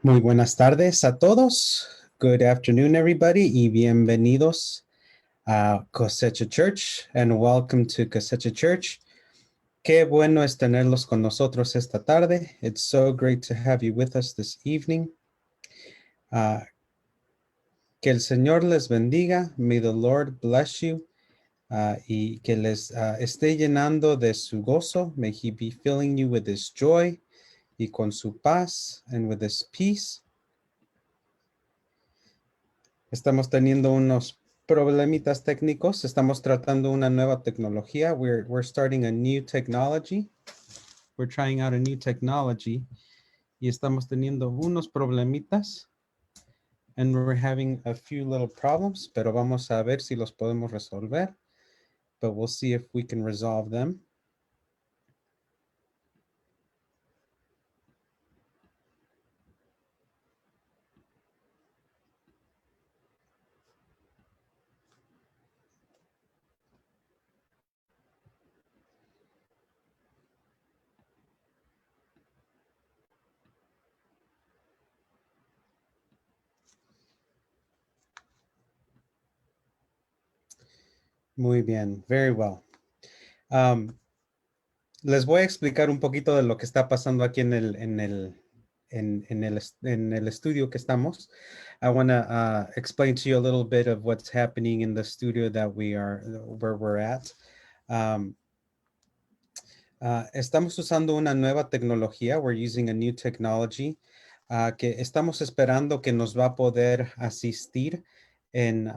Muy buenas tardes a todos. Good afternoon, everybody, y bienvenidos a Cosecha Church, and welcome to Cosecha Church. Qué bueno es tenerlos con nosotros esta tarde. It's so great to have you with us this evening. Que el Señor les bendiga. May the Lord bless you. Y que les esté llenando de su gozo. May He be filling you with His joy y con su paz and with His peace. Estamos teniendo unos problemitas técnicos. Estamos tratando una nueva tecnología. We're starting a new technology. We're trying out a new technology. Y estamos teniendo unos problemitas. And we're having a few little problems. Pero vamos a ver si los podemos resolver. But we'll see if we can resolve them. Muy bien. Very well. Les voy a explicar un poquito de lo que está pasando aquí en el estudio que estamos. I want to explain to you a little bit of what's happening in the studio that where we're at. Estamos usando una nueva tecnología. We're using a new technology que estamos esperando que nos va a poder asistir en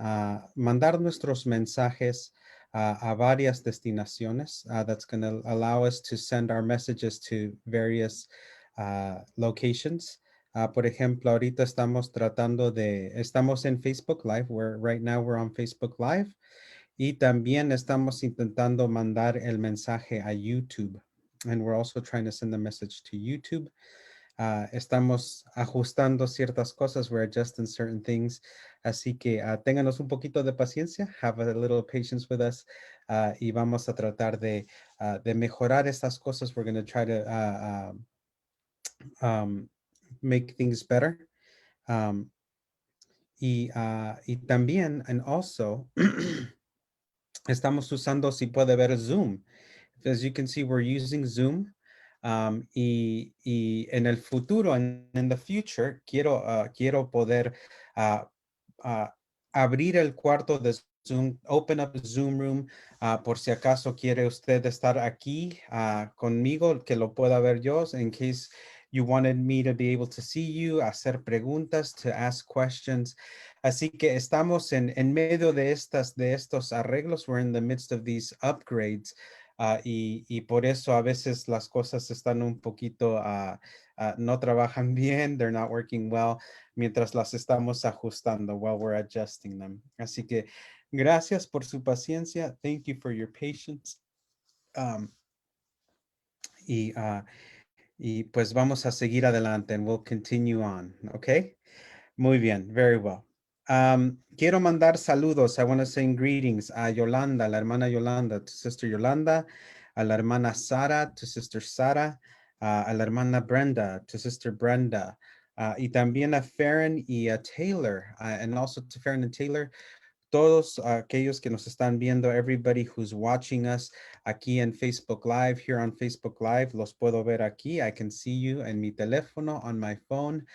mandar nuestros mensajes a varias destinaciones. That's going to allow us to send our messages to various locations. Por ejemplo, ahorita estamos estamos en Facebook Live. Right now we're on Facebook Live. Y también estamos intentando mandar el mensaje a YouTube. And we're also trying to send the message to YouTube. Estamos ajustando ciertas cosas. We're adjusting certain things. Así que ténganos un poquito de paciencia. Have a little patience with us. Y vamos a tratar de mejorar estas cosas. We're going to try to make things better. Y también, and also, estamos usando, si puede ver, Zoom. As you can see, we're using Zoom. Y en el futuro, in the future, quiero poder abrir el cuarto de Zoom, open up the Zoom room, por si acaso quiere usted estar aquí conmigo, que lo pueda ver yo, in case you wanted me to be able to see you, hacer preguntas, to ask questions. Así que estamos en medio de estos arreglos. We're in the midst of these upgrades. Y por eso a veces las cosas están un poquito, no trabajan bien, they're not working well, mientras las estamos ajustando while we're adjusting them. Así que gracias por su paciencia. Thank you for your patience. Y, y pues vamos a seguir adelante and we'll continue on, okay? Muy bien, very well. Quiero mandar saludos. I want to send greetings a Yolanda, la hermana Yolanda, to Sister Yolanda, a la hermana Sara, to Sister Sara, a la hermana Brenda, to Sister Brenda, y también a Farron y a Taylor, and also to Farron and Taylor, todos aquellos que nos están viendo, everybody who's watching us aquí en Facebook Live, here on Facebook Live, los puedo ver aquí. I can see you en mi teléfono, on my phone.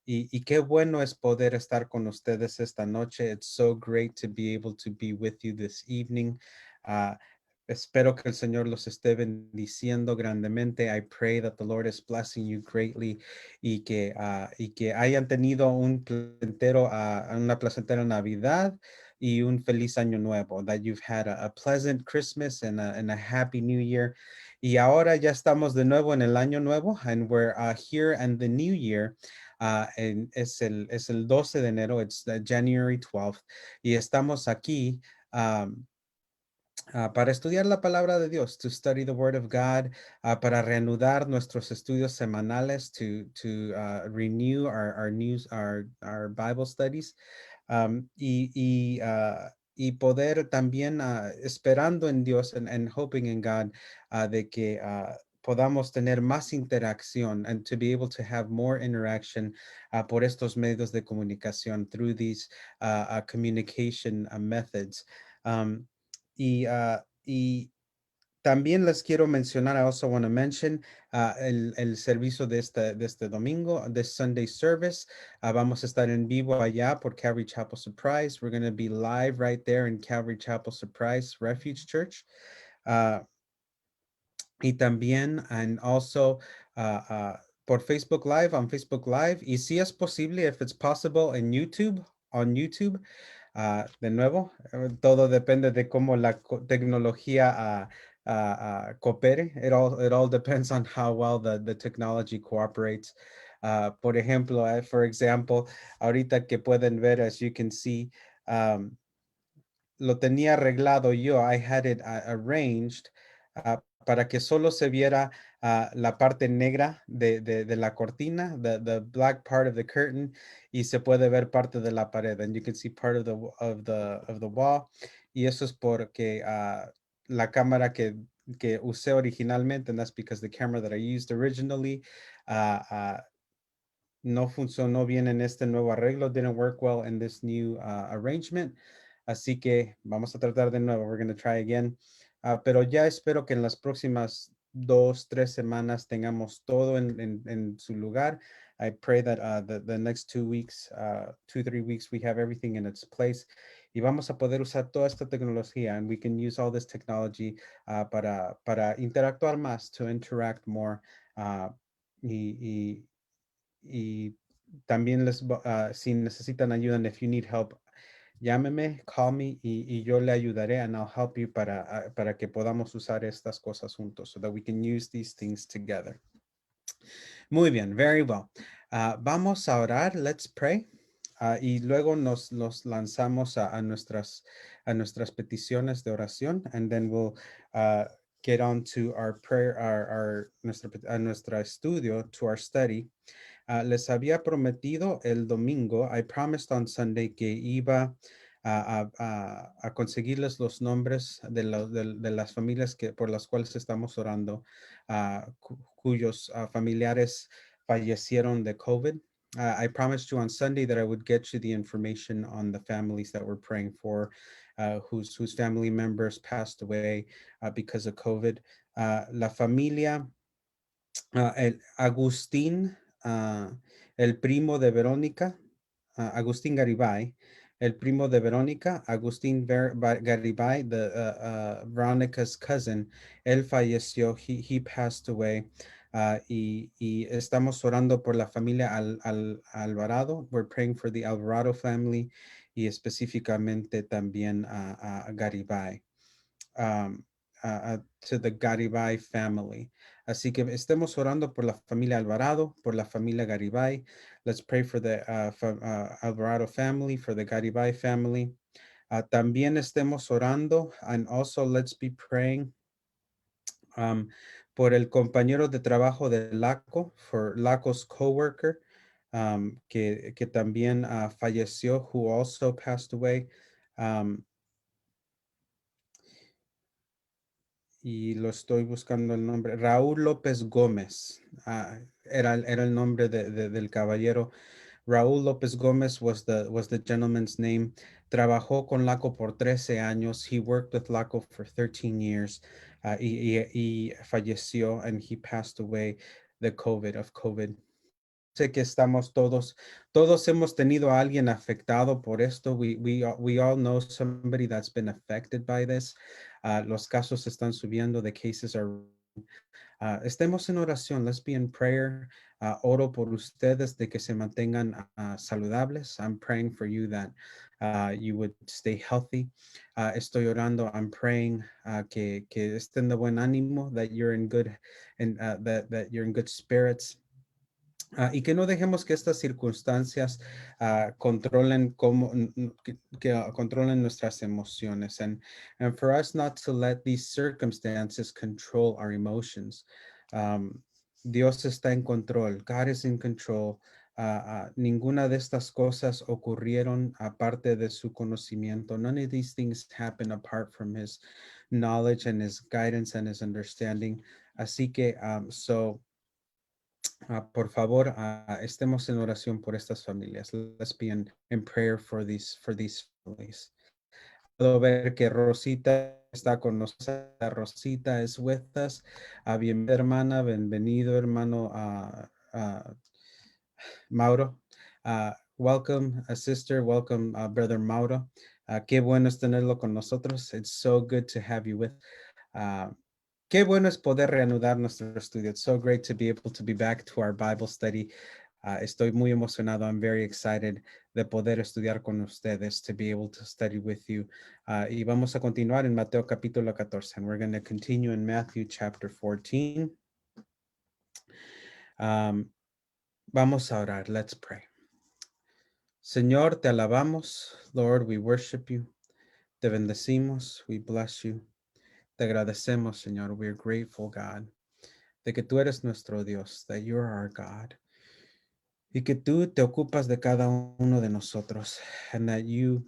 Y qué bueno es poder estar con ustedes esta noche. It's so great to be able to be with you this evening. Espero que el Señor los esté bendiciendo grandemente. I pray that the Lord is blessing you greatly y que hayan tenido una placentera Navidad y un feliz año nuevo. That you've had a pleasant Christmas and a happy New Year. Y ahora ya estamos de nuevo en el año nuevo, and we're here in the new year. Es el 12 de enero, it's January 12th, y estamos aquí para estudiar la palabra de Dios, to study the word of God, para reanudar nuestros estudios semanales, to renew our Bible studies, y poder también esperando en Dios and hoping in God de que podamos tener más interacción and to be able to have more interaction por estos medios de comunicación through these communication methods. Y también les quiero mencionar, I also want to mention el servicio de este domingo, the Sunday service. Vamos a estar en vivo allá por Calvary Chapel Surprise. We're going to be live right there in Calvary Chapel Surprise Refuge Church. Y también, and also por Facebook Live, on Facebook Live. Y si es posible, if it's possible, en YouTube, on YouTube. De nuevo, todo depende de cómo la tecnología coopere. It all depends on how well the technology cooperates. Por ejemplo, for example, ahorita que pueden ver, as you can see, lo tenía arreglado yo. I had it arranged para que solo se viera la parte negra de la cortina, the black part of the curtain, y se puede ver parte de la pared. And you can see part of the wall. Y eso es porque la cámara que usé originalmente, and that's because the camera that I used originally no funcionó bien en este nuevo arreglo, didn't work well in this new arrangement. Así que vamos a tratar de nuevo. We're going to try again. Pero ya espero que en las próximas 2, 3 semanas tengamos todo en su lugar. I pray that the next 2 weeks, 2, 3 weeks, we have everything in its place. Y vamos a poder usar toda esta tecnología, and we can use all this technology para interactuar más, to interact more. Y también si necesitan ayuda, and if you need help, llámeme, call me, y yo le ayudaré, and I'll help you para que podamos usar estas cosas juntos, so that we can use these things together. Muy bien, very well. Vamos a orar, let's pray. Y luego nos lanzamos a nuestras peticiones de oración, and then we'll get on to our prayer, nuestro estudio, to our study. Les había prometido el domingo, I promised on Sunday, que iba a conseguirles los nombres de las familias por las cuales estamos orando, cuyos familiares fallecieron de COVID. I promised you on Sunday that I would get you the information on the families that we're praying for, whose family members passed away because of COVID. La familia el Agustín, el primo de Verónica, Agustín Garibay, el primo de Verónica, Agustín Garibay, Veronica's cousin, él falleció, he passed away. Y estamos orando por la familia Alvarado. We're praying for the Alvarado family y específicamente también a Garibay. Um, to the Garibay family. Así que estemos orando por la familia Alvarado, por la familia Garibay. Let's pray for the Alvarado family, for the Garibay family. También estemos orando, and also let's be praying por el compañero de trabajo de Laco, for Laco's coworker, que también falleció, who also passed away. Y lo estoy buscando el nombre, Raúl López Gómez, era el nombre del caballero. Raúl López Gómez was the gentleman's name. Trabajó con Laco por 13 años. He worked with Laco for 13 years. Y falleció, and he passed away of COVID. Sé que estamos todos hemos tenido a alguien afectado por esto. We all know somebody that's been affected by this. Los casos están subiendo, the cases are. Estemos en oración, let's be in prayer. Oro por ustedes de que se mantengan saludables. I'm praying for you that you would stay healthy. Estoy orando, I'm praying que estén de buen ánimo, that you're in good, and that you're in good spirits. Y que no dejemos que estas circunstancias controlen controlen nuestras emociones, and for us not to let these circumstances control our emotions. Dios está en control. God is in control. Ninguna de estas cosas ocurrieron aparte de su conocimiento. None of these things happen apart from his knowledge and his guidance and his understanding. Así que, por favor, estemos en oración por estas familias. Let's be in prayer for these families. Puedo ver que Rosita está con nosotros. Rosita es with us. Bienvenida, hermana. Bienvenido, hermano Mauro. Welcome, sister. Welcome, brother Mauro. Qué bueno es tenerlo con nosotros. It's so good to have you with. Uh, Qué bueno es poder reanudar nuestro estudio. It's so great to be able to be back to our Bible study. Estoy muy emocionado. I'm very excited de poder estudiar con ustedes, to be able to study with you. Y vamos a continuar en Mateo capítulo 14. And we're going to continue in Matthew chapter 14. Vamos a orar. Let's pray. Señor, te alabamos. Lord, we worship you. Te bendecimos. We bless you. Te agradecemos, Señor. We're grateful, God, de que tú eres nuestro Dios, that you are our God, y que tú te ocupas de cada uno de nosotros, and that you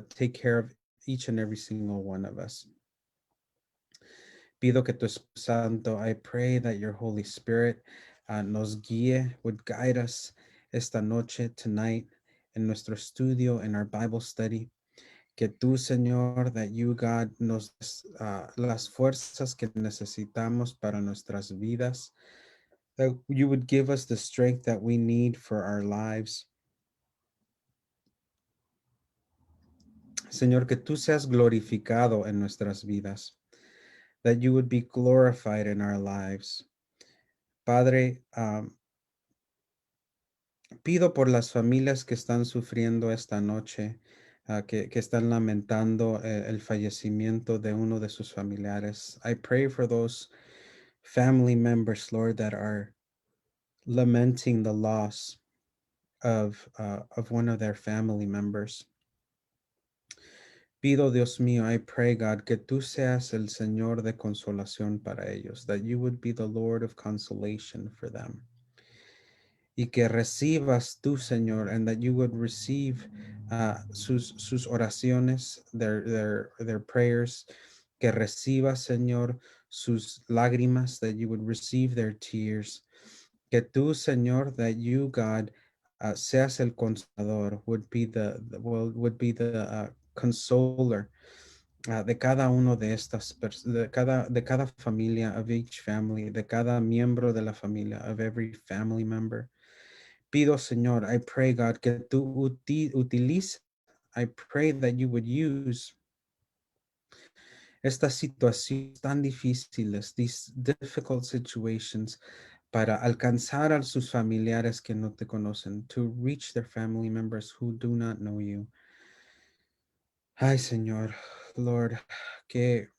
take care of each and every single one of us. Pido que tu Espíritu Santo, I pray that your Holy Spirit nos guíe, would guide us esta noche, tonight, en nuestro estudio, in our Bible study. Que tú, Señor, that you, God, nos des las fuerzas que necesitamos para nuestras vidas, that you would give us the strength that we need for our lives. Señor, que tú seas glorificado en nuestras vidas, that you would be glorified in our lives. Padre, pido por las familias que están sufriendo esta noche, que están lamentando el fallecimiento de uno de sus familiares. I pray for those family members, Lord, that are lamenting the loss of one of their family members. Pido, Dios mío, I pray, God, que tú seas el Señor de consolación para ellos, that you would be the Lord of consolation for them. Y que recibas tú, Señor, and that you would receive sus oraciones, their prayers, que recibas, Señor, sus lágrimas, that you would receive their tears. Que tú, Señor, that you, God, seas el consolador, would be the consoler de cada uno de estas de cada familia, of each family, de cada miembro de la familia, of every family member. Pido, Señor, I pray, God, que tú utilices, I pray that you would use estas situaciones tan difíciles, these difficult situations, para alcanzar a sus familiares que no te conocen, to reach their family members who do not know you. Ay, Señor, Lord, qué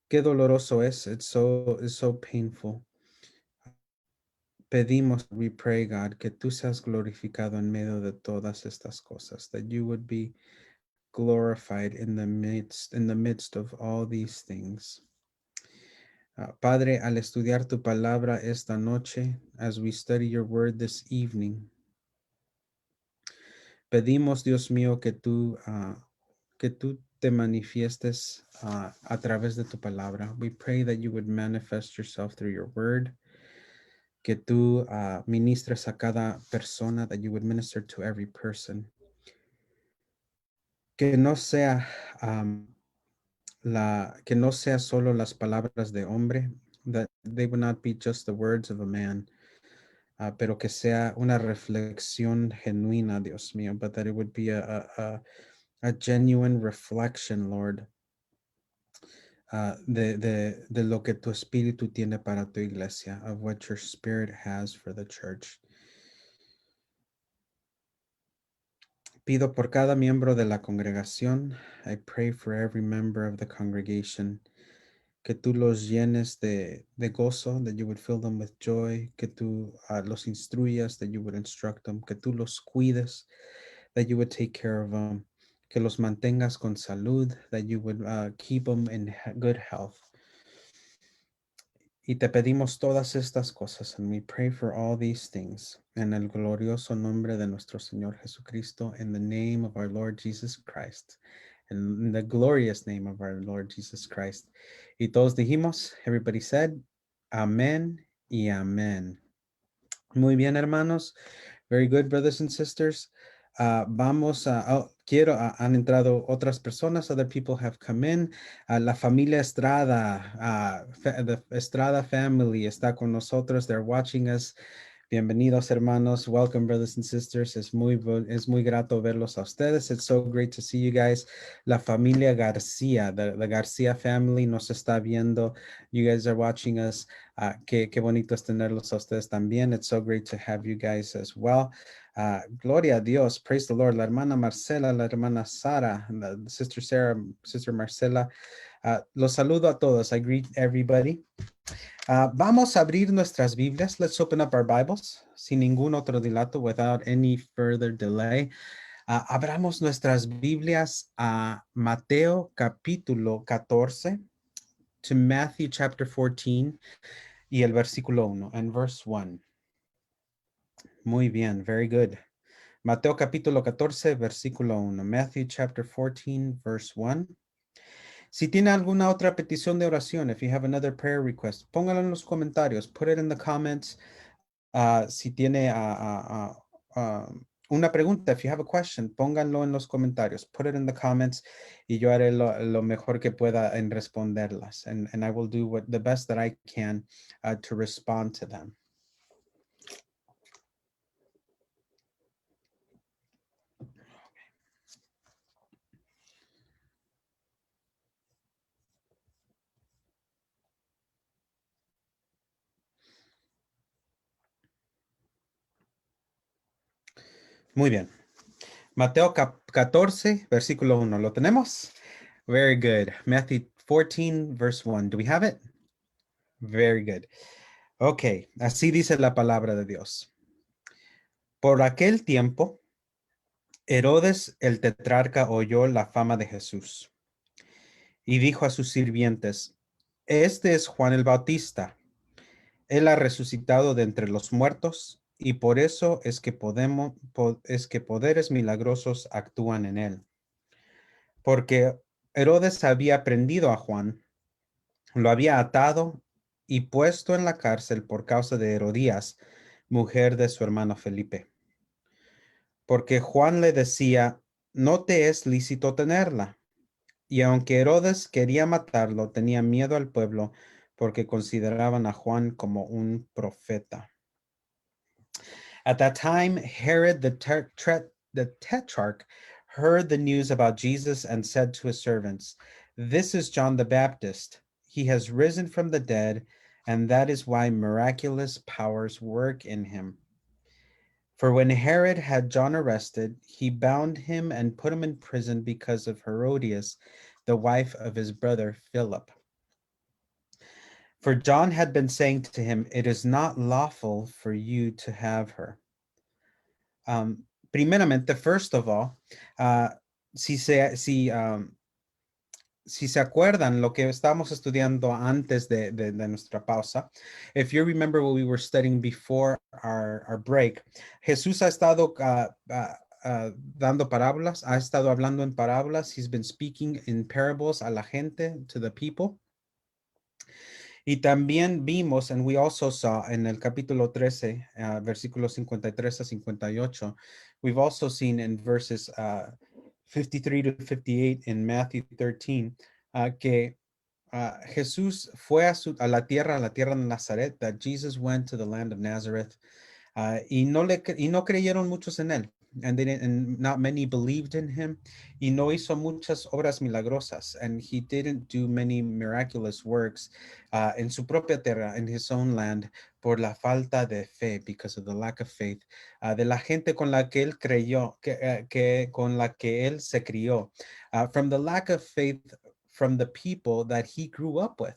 doloroso es. It's so painful. Pedimos, we pray, God, que tú seas glorificado en medio de todas estas cosas, that you would be glorified in the midst of all these things. Padre, al estudiar tu palabra esta noche, as we study your word this evening, pedimos, Dios mío, que tú te manifiestes a través de tu palabra. We pray that you would manifest yourself through your word, que tú ministres a cada persona, that you would minister to every person. Que no sea que no sea solo las palabras de hombre, that they would not be just the words of a man, pero que sea una reflexión genuina, Dios mío, but that it would be a genuine reflection, Lord, de lo que tu espíritu tiene para tu iglesia, of what your spirit has for the church. Pido por cada miembro de la congregación. I pray for every member of the congregation. Que tú los llenes de gozo, that you would fill them with joy. Que tú los instruyas, that you would instruct them. Que tú los cuides, that you would take care of them. Que los mantengas con salud, that you would keep them in good health. Y te pedimos todas estas cosas, and we pray for all these things, en el glorioso nombre de nuestro Señor Jesucristo, in the name of our Lord Jesus Christ, in the glorious name of our Lord Jesus Christ. Y todos dijimos, everybody said, Amén y amén. Muy bien, hermanos. Very good, brothers and sisters. Han entrado otras personas, other people have come in. La familia Estrada, the Estrada family está con nosotros. They're watching us. Bienvenidos, hermanos. Welcome, brothers and sisters. Es muy grato verlos a ustedes. It's so great to see you guys. La familia García, the García family nos está viendo. You guys are watching us. Qué bonito es tenerlos a ustedes también. It's so great to have you guys as well. Gloria a Dios. Praise the Lord. La hermana Marcela, la hermana Sara, la sister Sarah, sister Marcela. Los saludo a todos. I greet everybody. Vamos a abrir nuestras Biblias. Let's open up our Bibles. Sin ningún otro dilato, without any further delay. Abramos nuestras Biblias a Mateo capítulo 14, to Matthew chapter 14 y el versículo 1, and verse 1. Muy bien, very good. Mateo capítulo 14, versículo 1. Matthew chapter 14, verse 1. Si tiene alguna otra petición de oración, if you have another prayer request, póngalo en los comentarios. Put it in the comments. Si tiene una pregunta, if you have a question, pónganlo en los comentarios. Put it in the comments y yo haré lo mejor que pueda en responderlas. And I will do the best that I can to respond to them. Muy bien. Mateo 14, versículo 1. ¿Lo tenemos? Very good. Matthew 14, verse 1. Do we have it? Very good. Ok, así dice la palabra de Dios. Por aquel tiempo, Herodes el tetrarca oyó la fama de Jesús y dijo a sus sirvientes, este es Juan el Bautista. Él ha resucitado de entre los muertos y por eso es que poderes milagrosos actúan en él. Porque Herodes había prendido a Juan, lo había atado y puesto en la cárcel por causa de Herodías, mujer de su hermano Felipe. Porque Juan le decía, no te es lícito tenerla. Y aunque Herodes quería matarlo, tenía miedo al pueblo porque consideraban a Juan como un profeta. At that time, Herod the tetrarch heard the news about Jesus and said to his servants, this is John the Baptist. He has risen from the dead, and that is why miraculous powers work in him. For when Herod had John arrested, he bound him and put him in prison because of Herodias, the wife of his brother Philip. For John had been saying to him, it is not lawful for you to have her. Primeramente, first of all, si se acuerdan lo que estábamos estudiando antes de nuestra pausa, if you remember what we were studying before our break, Jesús ha estado dando parábolas, ha estado hablando en parábolas. He's been speaking in parables a la gente, to the people. Y también vimos, and we also saw en el capítulo 13, versículos 53 a 58, we've also seen in verses 53 to 58 in Matthew 13, que Jesús fue a la tierra de Nazaret, that Jesus went to the land of Nazareth, y no creyeron muchos en él. And not many believed in him. Y no hizo muchas obras milagrosas. And he didn't do many miraculous works en su propia tierra, in his own land, por la falta de fe, because of the lack of faith, de la gente con la que él creyó, con la que él se crió, from the lack of faith from the people that he grew up with.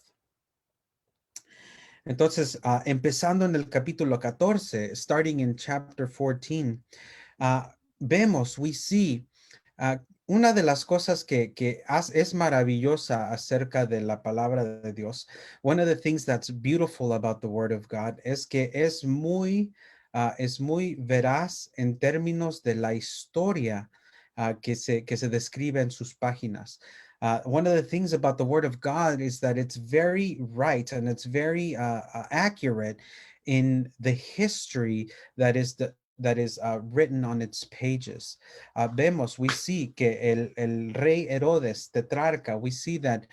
Entonces, empezando en el capítulo 14, starting in chapter 14, vemos, we see, una de las cosas que es maravillosa acerca de la palabra de Dios, one of the things that's beautiful about the word of God es que es muy veraz en términos de la historia que se describe en sus páginas. One of the things about the Word of God is that it's very right and it's very accurate in the history that is written on its pages. Vemos, we see que el rey Herodes, tetrarca, we see that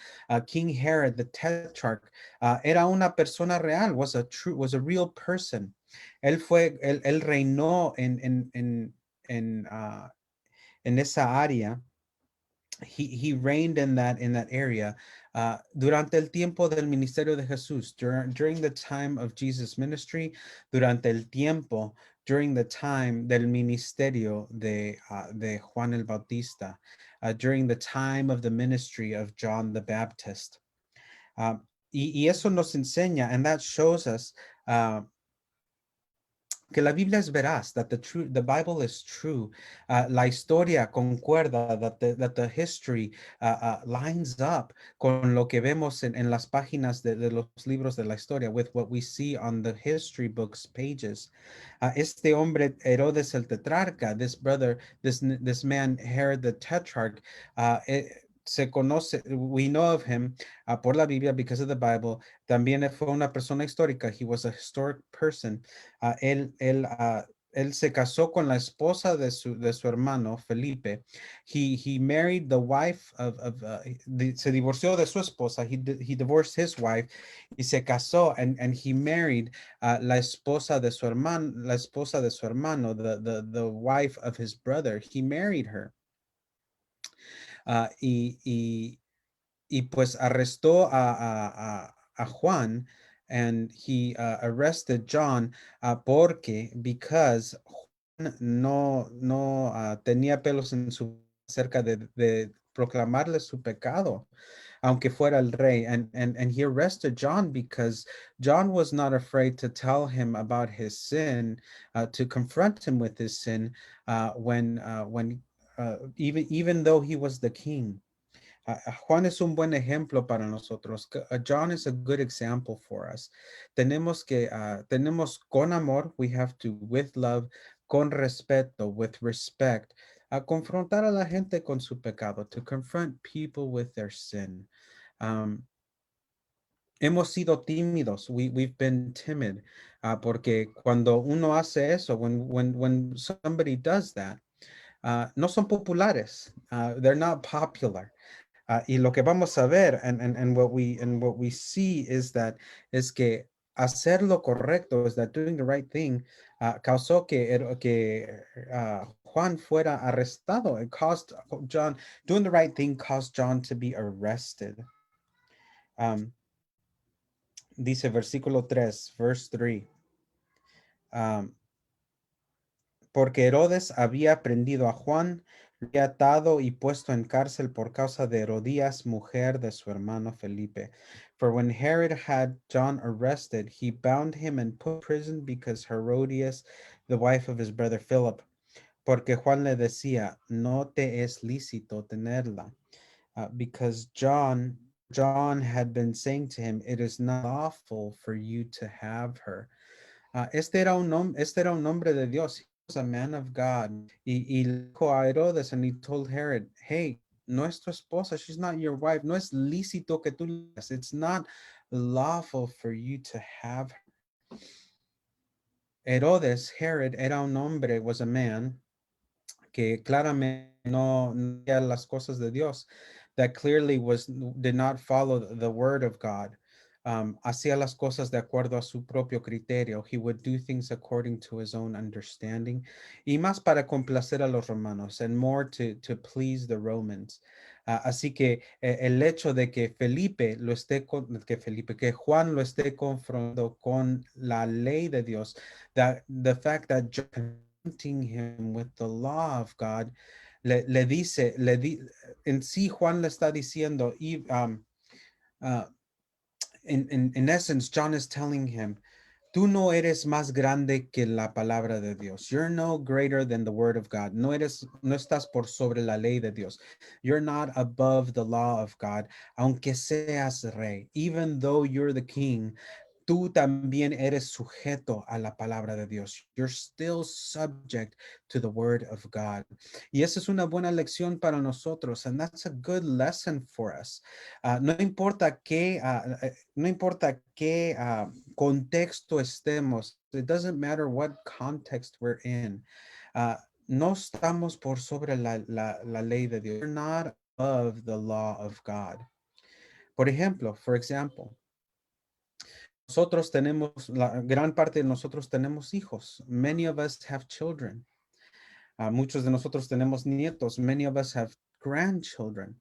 King Herod, the tetrarch, era una persona real, was a real person. Él reinó en esa área. He reigned in that area durante el tiempo del ministerio de Jesús, during the time of Jesus' ministry, durante el tiempo, during the time del ministerio de Juan el Bautista, during the time of the ministry of John the Baptist. Y eso nos enseña, and that shows us que la Biblia es veraz, that the Bible is true. La historia concuerda, that the history lines up con lo que vemos en las páginas de los libros de la historia, with what we see on the history books pages. Este hombre, Herodes el tetrarca, this brother, this man, Herod the tetrarch, se conoce, we know of him por la Biblia because of the Bible. También fue una persona histórica. He was a historic person. Él se casó con la esposa de su hermano, Felipe. He married the wife se divorció de su esposa. He divorced his wife y se casó, and he married la esposa de su hermano, the wife of his brother. He married her. Y pues arrestó a Juan, and he arrested John because Juan no tenía pelos en su cerca de proclamarle su pecado, aunque fuera el rey, and he arrested John because John was not afraid to tell him about his sin, to confront him with his sin when even though he was the king. Juan es un buen ejemplo para nosotros. John is a good example for us. Tenemos con amor, we have to, with love, con respeto, with respect, confrontar a la gente con su pecado, to confront people with their sin. Hemos sido tímidos. We've been timid, porque cuando uno hace eso, when somebody does that, no son populares. They're not popular. Y lo que vamos a ver and what we see is que hacer lo correcto, is that doing the right thing, causó que Juan fuera arrestado. It caused John, doing the right thing caused John to be arrested. Dice versículo 3, verse 3. Porque Herodes había prendido a Juan, lo había atado y puesto en cárcel por causa de Herodías, mujer de su hermano Felipe. For when Herod had John arrested, he bound him and put in prison because Herodias, the wife of his brother Philip. Porque Juan le decía, no te es lícito tenerla. Because John had been saying to him, it is not lawful for you to have her. Este era un hombre de Dios. He was a man of God. Y dijo a Herodes, and he told Herod, hey, no es tu esposa, she's not your wife. No es lícito que tú leas. It's not lawful for you to have her. Herodes, Herod, era un hombre, was a man, que claramente no hacía las cosas de Dios, that clearly did not follow the word of God. Hacía las cosas de acuerdo a su propio criterio. He would do things according to his own understanding. Y más para complacer a los romanos, and more to please the Romans. Así que el hecho de que que Juan lo esté confrontando con la ley de Dios, that the fact that John confronting him with the law of God, en sí Juan le está diciendo, in essence, John is telling him, tú no eres más grande que la palabra de Dios. You're no greater than the word of God. No estás por sobre la ley de Dios. You're not above the law of God, aunque seas rey. Even though you're the king, tú también eres sujeto a la palabra de Dios. You're still subject to the word of God. Y esa es una buena lección para nosotros, and that's a good lesson for us. No importa qué contexto estemos. It doesn't matter what context we're in. Uh, no estamos por sobre la ley de Dios. We're not above the law of God. Por ejemplo, for example, nosotros tenemos, la gran parte de nosotros tenemos hijos. Many of us have children. Muchos de nosotros tenemos nietos. Many of us have grandchildren.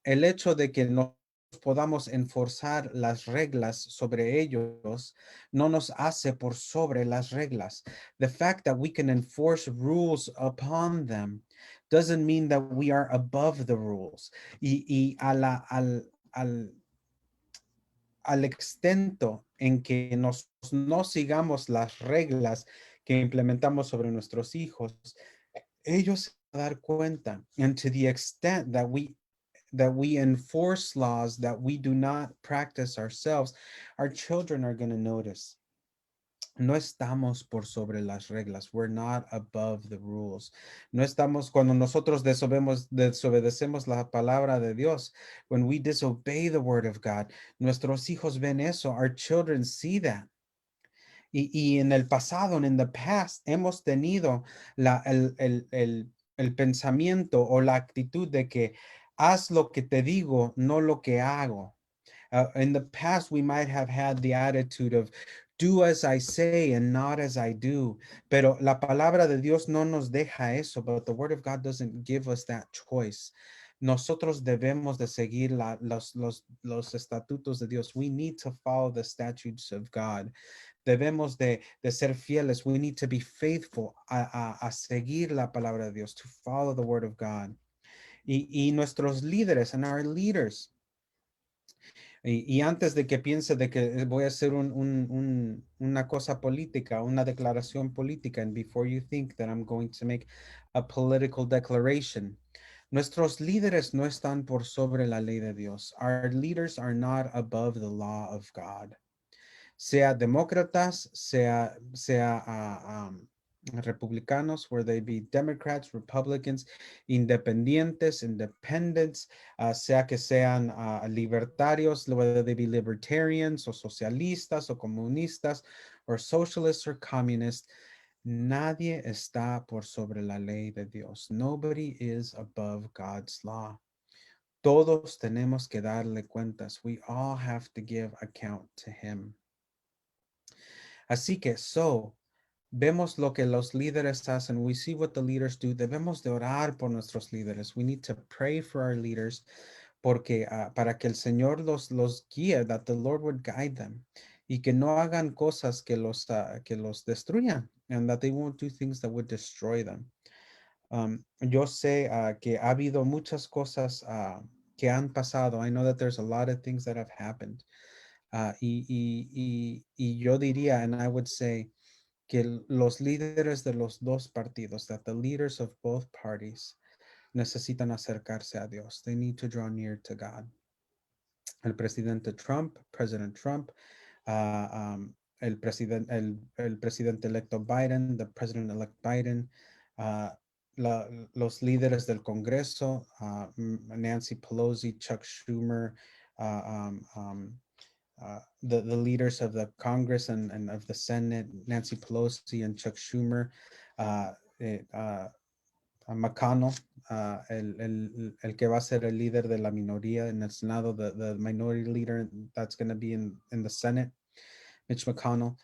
El hecho de que no podamos enforzar las reglas sobre ellos no nos hace por sobre las reglas. The fact that we can enforce rules upon them doesn't mean that we are above the rules. Y al extento en que no sigamos las reglas que implementamos sobre nuestros hijos, ellos se van a dar cuenta. And to the extent that we enforce laws that we do not practice ourselves, our children are going to notice. No estamos por sobre las reglas. We're not above the rules. No estamos cuando nosotros desobedecemos la palabra de Dios. When we disobey the word of God, nuestros hijos ven eso. Our children see that. Y en el pasado, in the past, hemos tenido el pensamiento o la actitud de que haz lo que te digo, no lo que hago. In the past, we might have had the attitude of do as I say and not as I do. Pero la palabra de Dios no nos deja eso, but the word of God doesn't give us that choice. Nosotros debemos de seguir los estatutos de Dios. We need to follow the statutes of God. Debemos de ser fieles. We need to be faithful a seguir la palabra de Dios, to follow the word of God. Y nuestros líderes and our leaders. Y antes de que piense de que voy a hacer una cosa política, una declaración política, and before you think that I'm going to make a political declaration, nuestros líderes no están por sobre la ley de Dios. Our leaders are not above the law of God. Sea demócratas, sea republicanos, where they be Democrats, Republicans, independientes, independents, sea que sean libertarios, whether they be libertarians o socialistas o comunistas or socialists or communists, nadie está por sobre la ley de Dios. Nobody is above God's law. Todos tenemos que darle cuentas. We all have to give account to him. Así que, vemos lo que los líderes hacen. We see what the leaders do. Debemos de orar por nuestros líderes. We need to pray for our leaders porque para que el Señor los guíe, that the Lord would guide them y que no hagan cosas que los destruyan, and that they won't do things that would destroy them. Yo sé que ha habido muchas cosas que han pasado. I know that there's a lot of things that have happened. Y yo diría, and I would say, que los líderes de los dos partidos, that the leaders of both parties, necesitan acercarse a Dios. They need to draw near to God. El presidente Trump, President Trump, el presidente electo Biden, the president-elect Biden, los líderes del Congreso, Nancy Pelosi, Chuck Schumer, the leaders of the Congress and of the Senate, Nancy Pelosi and Chuck Schumer, McConnell, el que va a ser el líder de la minoría en el Senado, the minority leader that's going to be in the Senate, Mitch McConnell,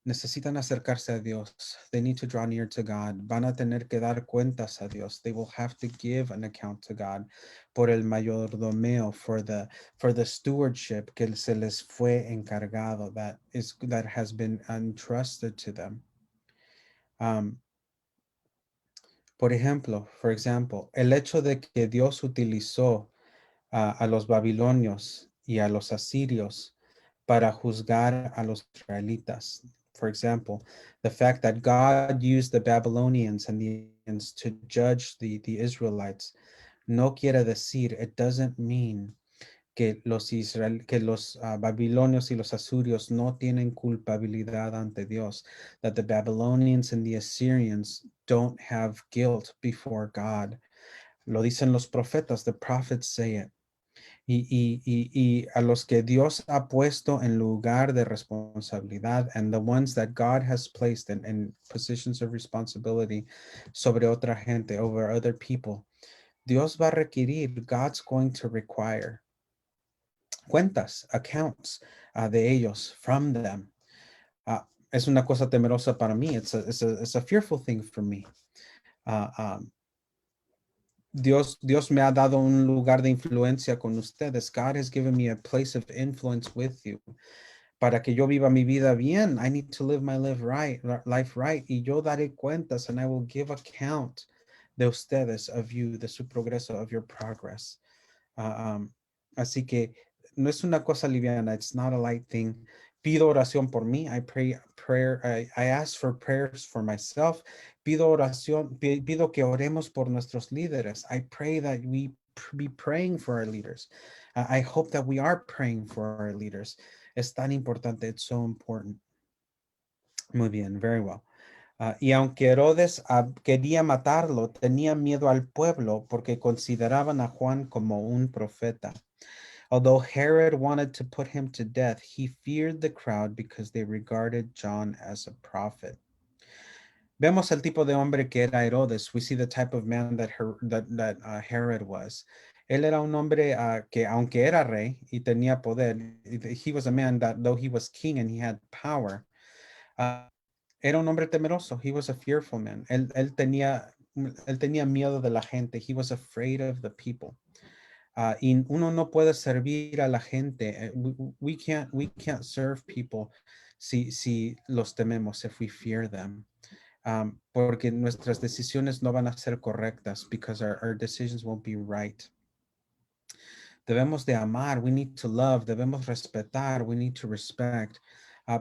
necesitan acercarse a Dios. They need to draw near to God. Van a tener que dar cuentas a Dios. They will have to give an account to God por el mayordomeo, for the stewardship que se les fue encargado, that has been entrusted to them. Por ejemplo, for example, el hecho de que Dios utilizó a los babilonios y a los asirios para juzgar a los israelitas. For example, the fact that God used the Babylonians and the Indians to judge the Israelites no quiere decir, it doesn't mean que los babilonios y los asurios no tienen culpabilidad ante Dios, that the Babylonians and the Assyrians don't have guilt before God. Lo dicen los profetas, the prophets say it. Y a los que Dios ha puesto en lugar de responsabilidad, and the ones that God has placed in positions of responsibility sobre otra gente, over other people, Dios va a requerir, God's going to require cuentas, accounts de ellos, from them. Es una cosa temerosa para mí. It's a fearful thing for me. Dios me ha dado un lugar de influencia con ustedes. God has given me a place of influence with you. Para que yo viva mi vida bien, I need to live my life right. Y yo daré cuentas, and I will give account de ustedes, of you, de su progreso, of your progress. Así que no es una cosa liviana. It's not a light thing. Pido oración por mí. I ask for prayers for myself. Pido oración, pido que oremos por nuestros líderes. I pray that we be praying for our leaders. I hope that we are praying for our leaders. Es tan importante. It's so important. Muy bien, very well. Y aunque Herodes quería matarlo, tenía miedo al pueblo porque consideraban a Juan como un profeta. Although Herod wanted to put him to death, he feared the crowd because they regarded John as a prophet. Vemos el tipo de hombre que era Herodes. We see the type of man that Herod was. Él era un hombre que, aunque era rey y tenía poder, he was a man that, though he was king and he had power, era un hombre temeroso. He was a fearful man. Él tenía miedo de la gente. He was afraid of the people. Y uno no puede servir a la gente. We can't serve people si los tememos, if we fear them. Porque nuestras decisiones no van a ser correctas, because our decisions won't be right. Debemos de amar, we need to love, debemos respetar, we need to respect,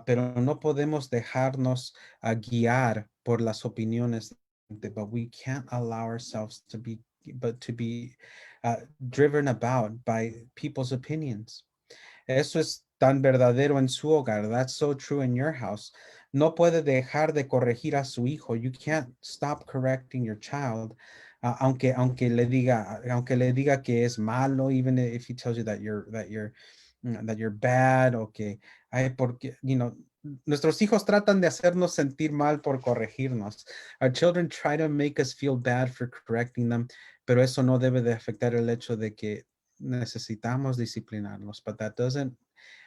pero no podemos dejarnos guiar por las opiniones, but we can't allow ourselves to be driven about by people's opinions. Eso es tan verdadero en su hogar. That's so true in your house. No puede dejar de corregir a su hijo. You can't stop correcting your child. Aunque le diga que es malo, even if he tells you that you're bad, o que porque, nuestros hijos tratan de hacernos sentir mal por corregirnos. Our children try to make us feel bad for correcting them, pero eso no debe de afectar el hecho de que necesitamos disciplinarlos, but that doesn't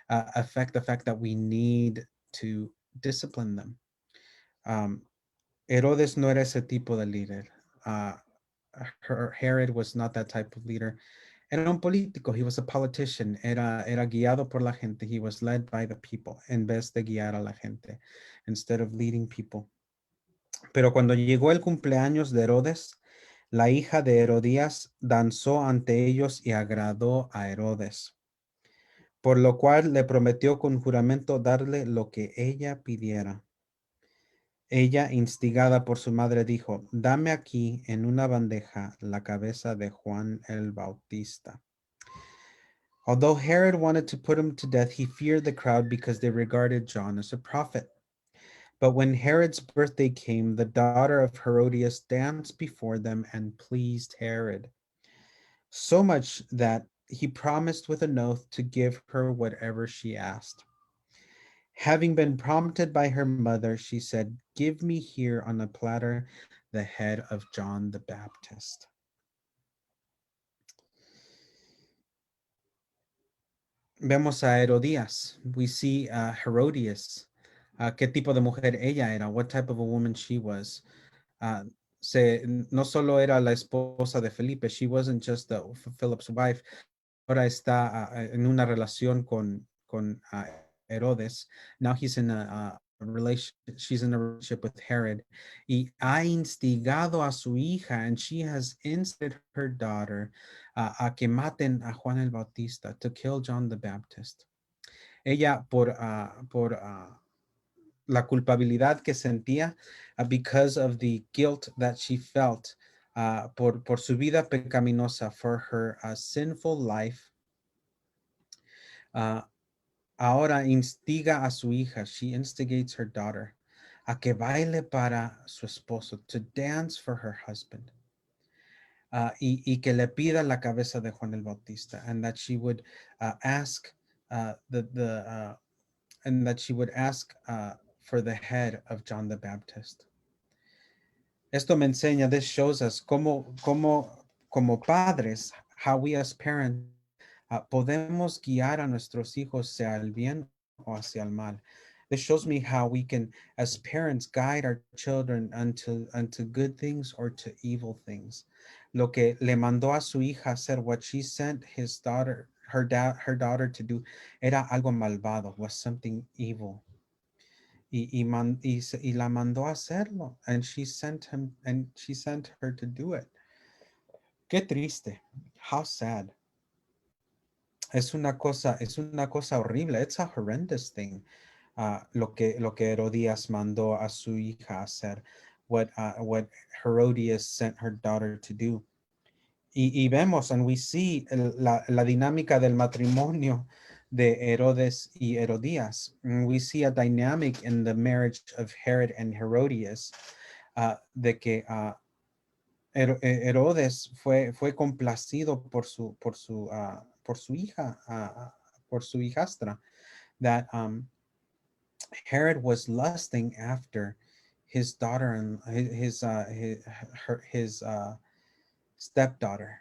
affect the fact that we need to discipline them. Herodes no era ese tipo de líder. Herod was not that type of leader. Era un político. He was a politician. Era guiado por la gente. He was led by the people en vez de guiar a la gente, instead of leading people. Pero cuando llegó el cumpleaños de Herodes, la hija de Herodías danzó ante ellos y agradó a Herodes, por lo cual le prometió con juramento darle lo que ella pidiera. Ella, instigada por su madre, dijo: dame aquí en una bandeja la cabeza de Juan el Bautista. Although Herod wanted to put him to death, he feared the crowd because they regarded John as a prophet. But when Herod's birthday came, the daughter of Herodias danced before them and pleased Herod, so much that he promised with an oath to give her whatever she asked. Having been prompted by her mother, she said, give me here on a platter the head of John the Baptist. Vemos a Herodías. We see Herodias. ¿Qué tipo de mujer ella era? What type of a woman she was. No solo era la esposa de Felipe, she wasn't just Philip's wife. Ahora está en una relación con Herodes. Now he's in she's in a relationship with Herod. Y ha instigado a su hija, and she has instigated her daughter a que maten a Juan el Bautista, to kill John the Baptist. Ella por la culpabilidad que sentía, because of the guilt that she felt por su vida pecaminosa, for her sinful life. Ah, ahora instiga a su hija, she instigates her daughter, a que baile para su esposo, to dance for her husband. Y que le pida la cabeza de Juan el Bautista, and that she would ask and that she would ask for the head of John the Baptist. Esto me enseña, this shows us como padres, how we as parents podemos guiar a nuestros hijos sea al bien o hacia el mal. This shows me how we can, as parents, guide our children unto good things or to evil things. Lo que le mandó a su hija hacer, what she sent her daughter to do, era algo malvado, was something evil. Y la mandó a hacerlo, and she sent her to do it. Qué triste. How sad. Es una cosa horrible. It's a horrendous thing. Lo que Herodías mandó a su hija a hacer. What Herodias sent her daughter to do. Y vemos, and we see la dinámica del matrimonio de Herodes y Herodías. We see a dynamic in the marriage of Herod and Herodias, de que Herodes fue complacido por su hija, por su hijastra, that Herod was lusting after his daughter and his stepdaughter.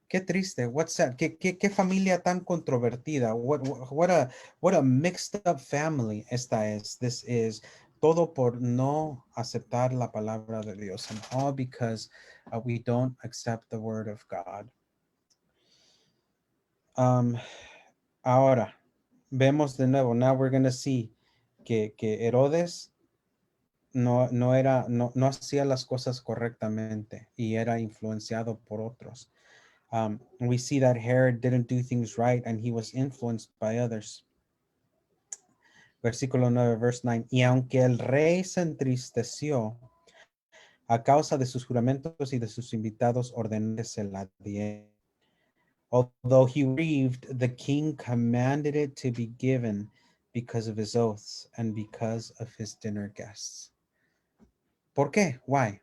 Qué triste. What's that? Qué familia tan controvertida. What a mixed up family esta es. This is todo por no aceptar la palabra de Dios, and all because we don't accept the word of God. Ahora vemos de nuevo. Now we're gonna see que Herodes no hacía las cosas correctamente y era influenciado por otros. We see that Herod didn't do things right and he was influenced by others. Versículo 9, verse 9. Y aunque el rey se entristeció a causa de sus juramentos y de sus invitados, ordenó que se la diera. Although he grieved, the king commanded it to be given because of his oaths and because of his dinner guests. ¿Por qué? Why?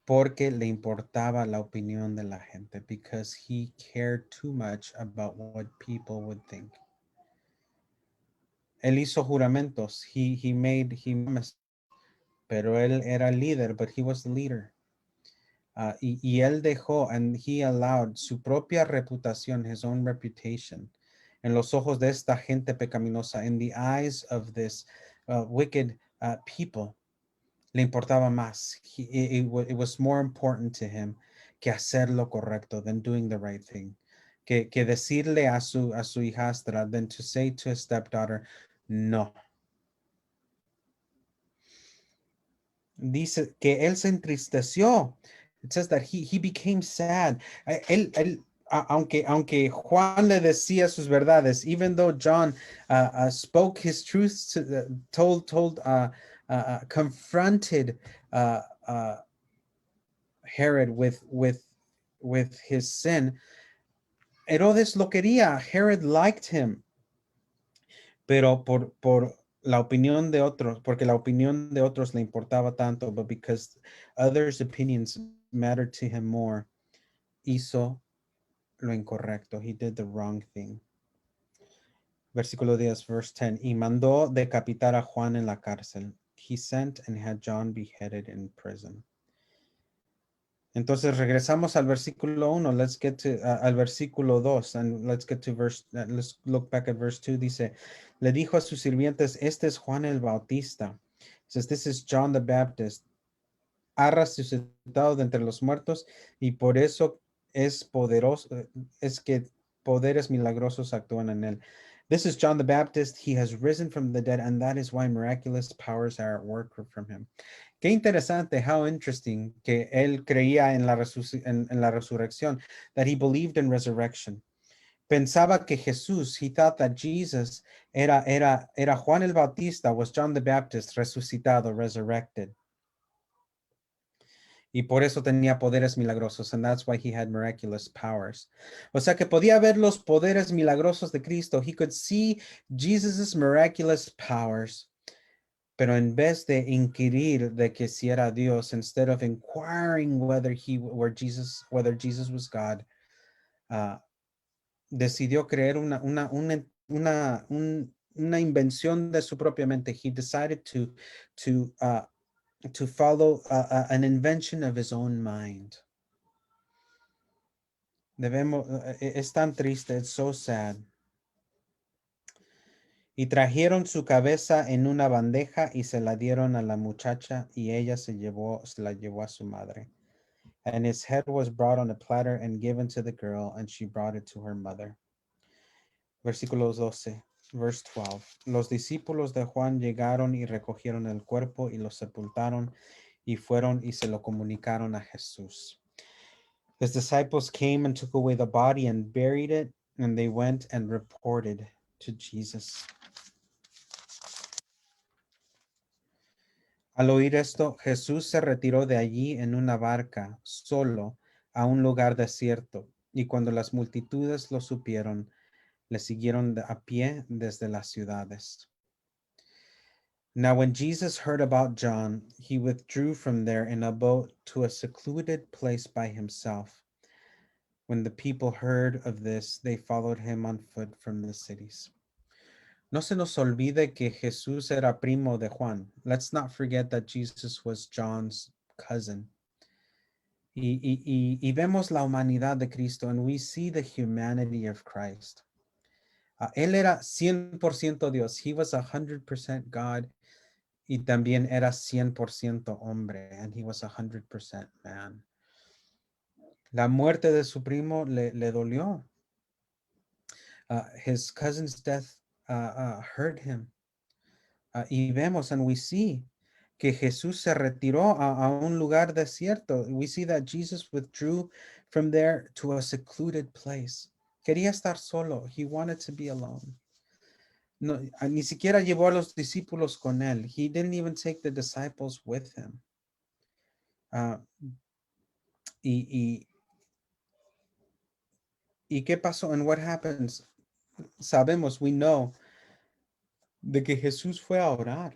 Porque le importaba la opinión de la gente, because he cared too much about what people would think. Él hizo juramentos, he promised, pero él era líder, but he was the leader. Y él dejó, and he allowed su propia reputación, his own reputation, en los ojos de esta gente pecaminosa, in the eyes of this wicked people, le importaba más. It was more important to him que hacer lo correcto than doing the right thing. Que decirle a su hijastra than to say to his stepdaughter, no. Dice que él se entristeció. It says that he became sad. Aunque Juan le decía sus verdades, even though John spoke his truths, confronted Herod with his sin, Herodes lo quería. Herod liked him. Pero por la opinión de otros, porque la opinión de otros le importaba tanto, but because others' opinions mattered to him more, hizo lo incorrecto. He did the wrong thing. Versículo 10, verse 10. Y mandó decapitar a Juan en la cárcel. He sent and had John beheaded in prison. Entonces regresamos al versículo 1. Let's get to al versículo 2 and let's get to let's look back at verse 2. Dice, le dijo a sus sirvientes, este es Juan el Bautista. It says, this is John the Baptist. Ha resucitado de entre los muertos y por eso es poderoso, es que poderes milagrosos actúan en él. This is John the Baptist. He has risen from the dead, and that is why miraculous powers are at work from him. Qué interesante, how interesting, que él creía en la resurrección, that he believed in resurrection. Pensaba que Jesús, he thought that Jesus era Juan el Bautista, was John the Baptist, resucitado, resurrected. Y por eso tenía poderes milagrosos. And that's why he had miraculous powers. O sea que podía ver los poderes milagrosos de Cristo. He could see Jesus's miraculous powers. Pero en vez de inquirir de que si era Dios, instead of inquiring whether Jesus was God, decidió creer una invención de su propia mente. He decided to follow an invention of his own mind. Es tan triste, it's so sad. Y trajeron su cabeza en una bandeja y se la dieron a la muchacha y ella se la llevó a su madre. And his head was brought on a platter and given to the girl, and she brought it to her mother. Versículo 12, verse 12. Los discípulos de Juan llegaron y recogieron el cuerpo y lo sepultaron y fueron y se lo comunicaron a Jesús. His disciples came and took away the body and buried it, and they went and reported to Jesus. Al oír esto, Jesús se retiró de allí en una barca, solo, a un lugar desierto, y cuando las multitudes lo supieron, le siguieron a pie desde las ciudades. Now when Jesus heard about John, he withdrew from there in a boat to a secluded place by himself. When the people heard of this, they followed him on foot from the cities. No se nos olvide que Jesús era primo de Juan. Let's not forget that Jesus was John's cousin. Y vemos la humanidad de Cristo, and we see the humanity of Christ. Él era 100% Dios. He was 100% God. Y también era 100% hombre. And he was 100% man. La muerte de su primo le dolió. His cousin's death hurt him. Y vemos, and we see que Jesús se retiró a un lugar desierto. We see that Jesus withdrew from there to a secluded place. Quería estar solo. He wanted to be alone. No, ni siquiera llevó a los discípulos con él. He didn't even take the disciples with him. ¿Y qué pasó? And what happens? Sabemos, we know, de que Jesús fue a orar.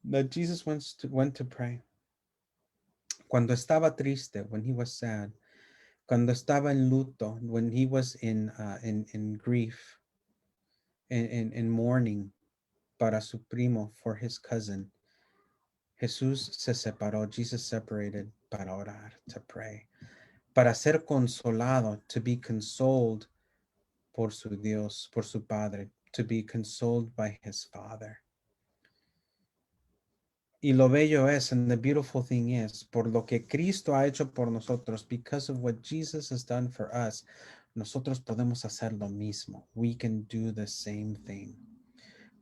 That Jesus went to pray. Cuando estaba triste, when he was sad. Cuando estaba en luto, when he was in grief, in mourning para su primo, for his cousin, Jesús se separó. Jesus separated para orar, to pray. Para ser consolado, to be consoled por su Dios, por su Padre, to be consoled by his Father. Y lo bello es, and the beautiful thing is, por lo que Cristo ha hecho por nosotros, because of what Jesus has done for us, nosotros podemos hacer lo mismo. We can do the same thing.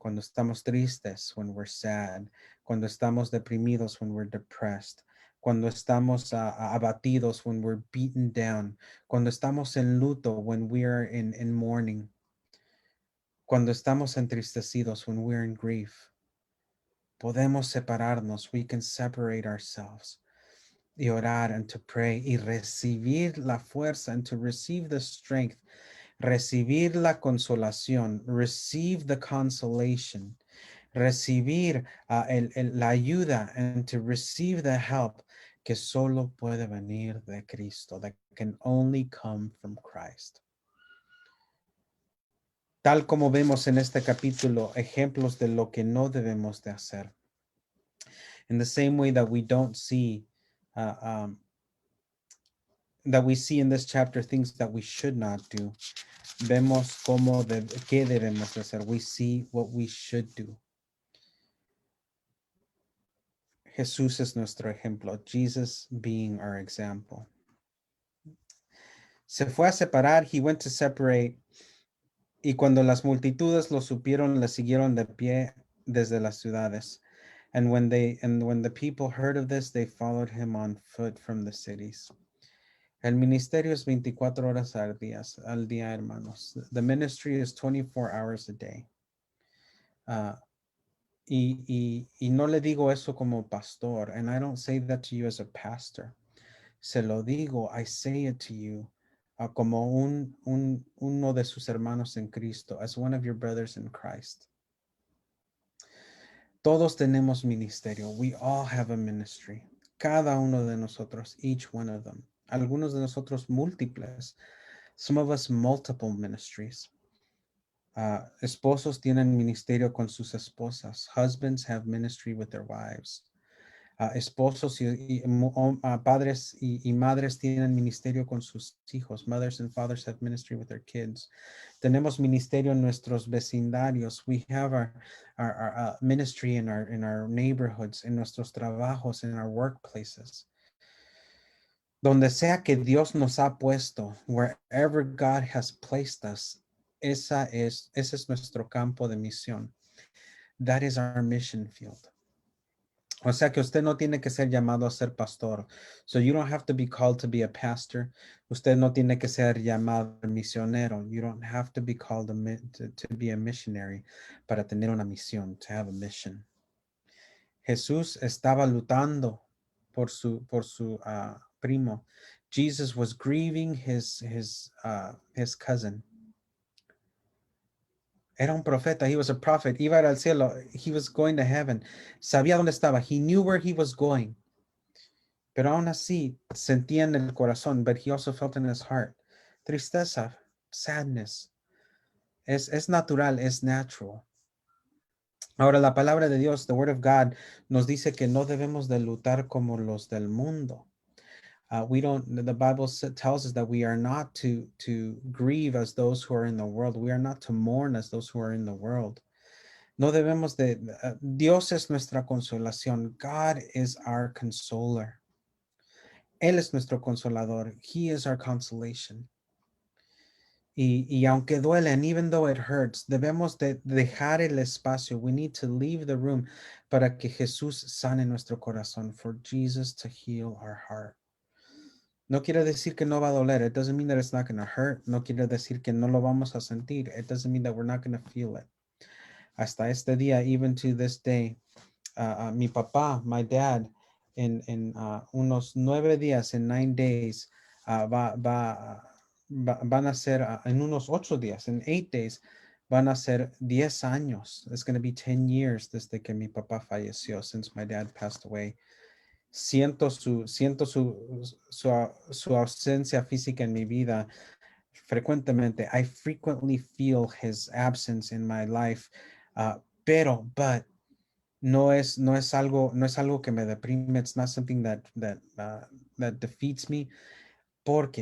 Cuando estamos tristes, when we're sad. Cuando estamos deprimidos, when we're depressed. Cuando estamos abatidos, when we're beaten down. Cuando estamos en luto, when we are in mourning. Cuando estamos entristecidos, when we're in grief. Podemos separarnos. We can separate ourselves. Y orar and to pray. Y recibir la fuerza and to receive the strength. Recibir la consolación. Receive the consolation. Recibir la ayuda and to receive the help que solo puede venir de Cristo. That can only come from Christ. Tal como vemos en este capítulo, ejemplos de lo que no debemos de hacer. In the same way that we don't see, that we see in this chapter things that we should not do. Vemos qué debemos de hacer. We see what we should do. Jesús es nuestro ejemplo. Jesus being our example. Se fue a separar. He went to separate. Y cuando las multitudes lo supieron, le siguieron de pie desde las ciudades. And when the people heard of this, they followed him on foot from the cities. El ministerio es 24 horas al día, hermanos. The ministry is 24 hours a day. Y no le digo eso como pastor, and I don't say that to you as a pastor. Se lo digo, I say it to you, como uno de sus hermanos en Cristo, as one of your brothers in Christ. Todos tenemos ministerio. We all have a ministry. Cada uno de nosotros, each one of them. Algunos de nosotros múltiples. Some of us multiple ministries. Esposos tienen ministerio con sus esposas. Husbands have ministry with their wives. Esposos padres y madres tienen ministerio con sus hijos. Mothers and fathers have ministry with their kids. Tenemos ministerio en nuestros vecindarios. We have our ministry in our neighborhoods, en nuestros trabajos, in our workplaces. Donde sea que Dios nos ha puesto, wherever God has placed us, ese es nuestro campo de misión. That is our mission field. O sea que usted no tiene que ser llamado a ser pastor. So you don't have to be called to be a pastor. Usted no tiene que ser llamado misionero. You don't have to be called to be a missionary para tener una misión, to have a mission. Jesús estaba luchando por su primo. Jesus was grieving his cousin. Era un profeta. He was a prophet. Iba al cielo. He was going to heaven. Sabía dónde estaba. He knew where he was going. Pero aún así sentía en el corazón, but he also felt in his heart. Tristeza, sadness. Es natural, es natural. Ahora la palabra de Dios, the word of God, nos dice que no debemos de luchar como los del mundo. The Bible tells us that we are not to grieve as those who are in the world. We are not to mourn as those who are in the world. No debemos Dios es nuestra consolación. God is our consoler. Él es nuestro consolador. He is our consolation. Y aunque duele, and even though it hurts, debemos de dejar el espacio. We need to leave the room para que Jesús sane nuestro corazón, for Jesus to heal our heart. No quiere decir que no va a doler. It doesn't mean that it's not going to hurt. No quiere decir que no lo vamos a sentir. It doesn't mean that we're not going to feel it. Hasta este día, even to this day, mi papá, my dad, en unos 9 días, in 9 days, van a ser, en unos 8 días, in 8 days, van a ser 10 años. It's going to be 10 years desde que mi papá falleció, since my dad passed away. Siento su ausencia física en mi vida frecuentemente. I frequently feel his absence in my life, but no es algo que me deprime. It's not something that defeats me.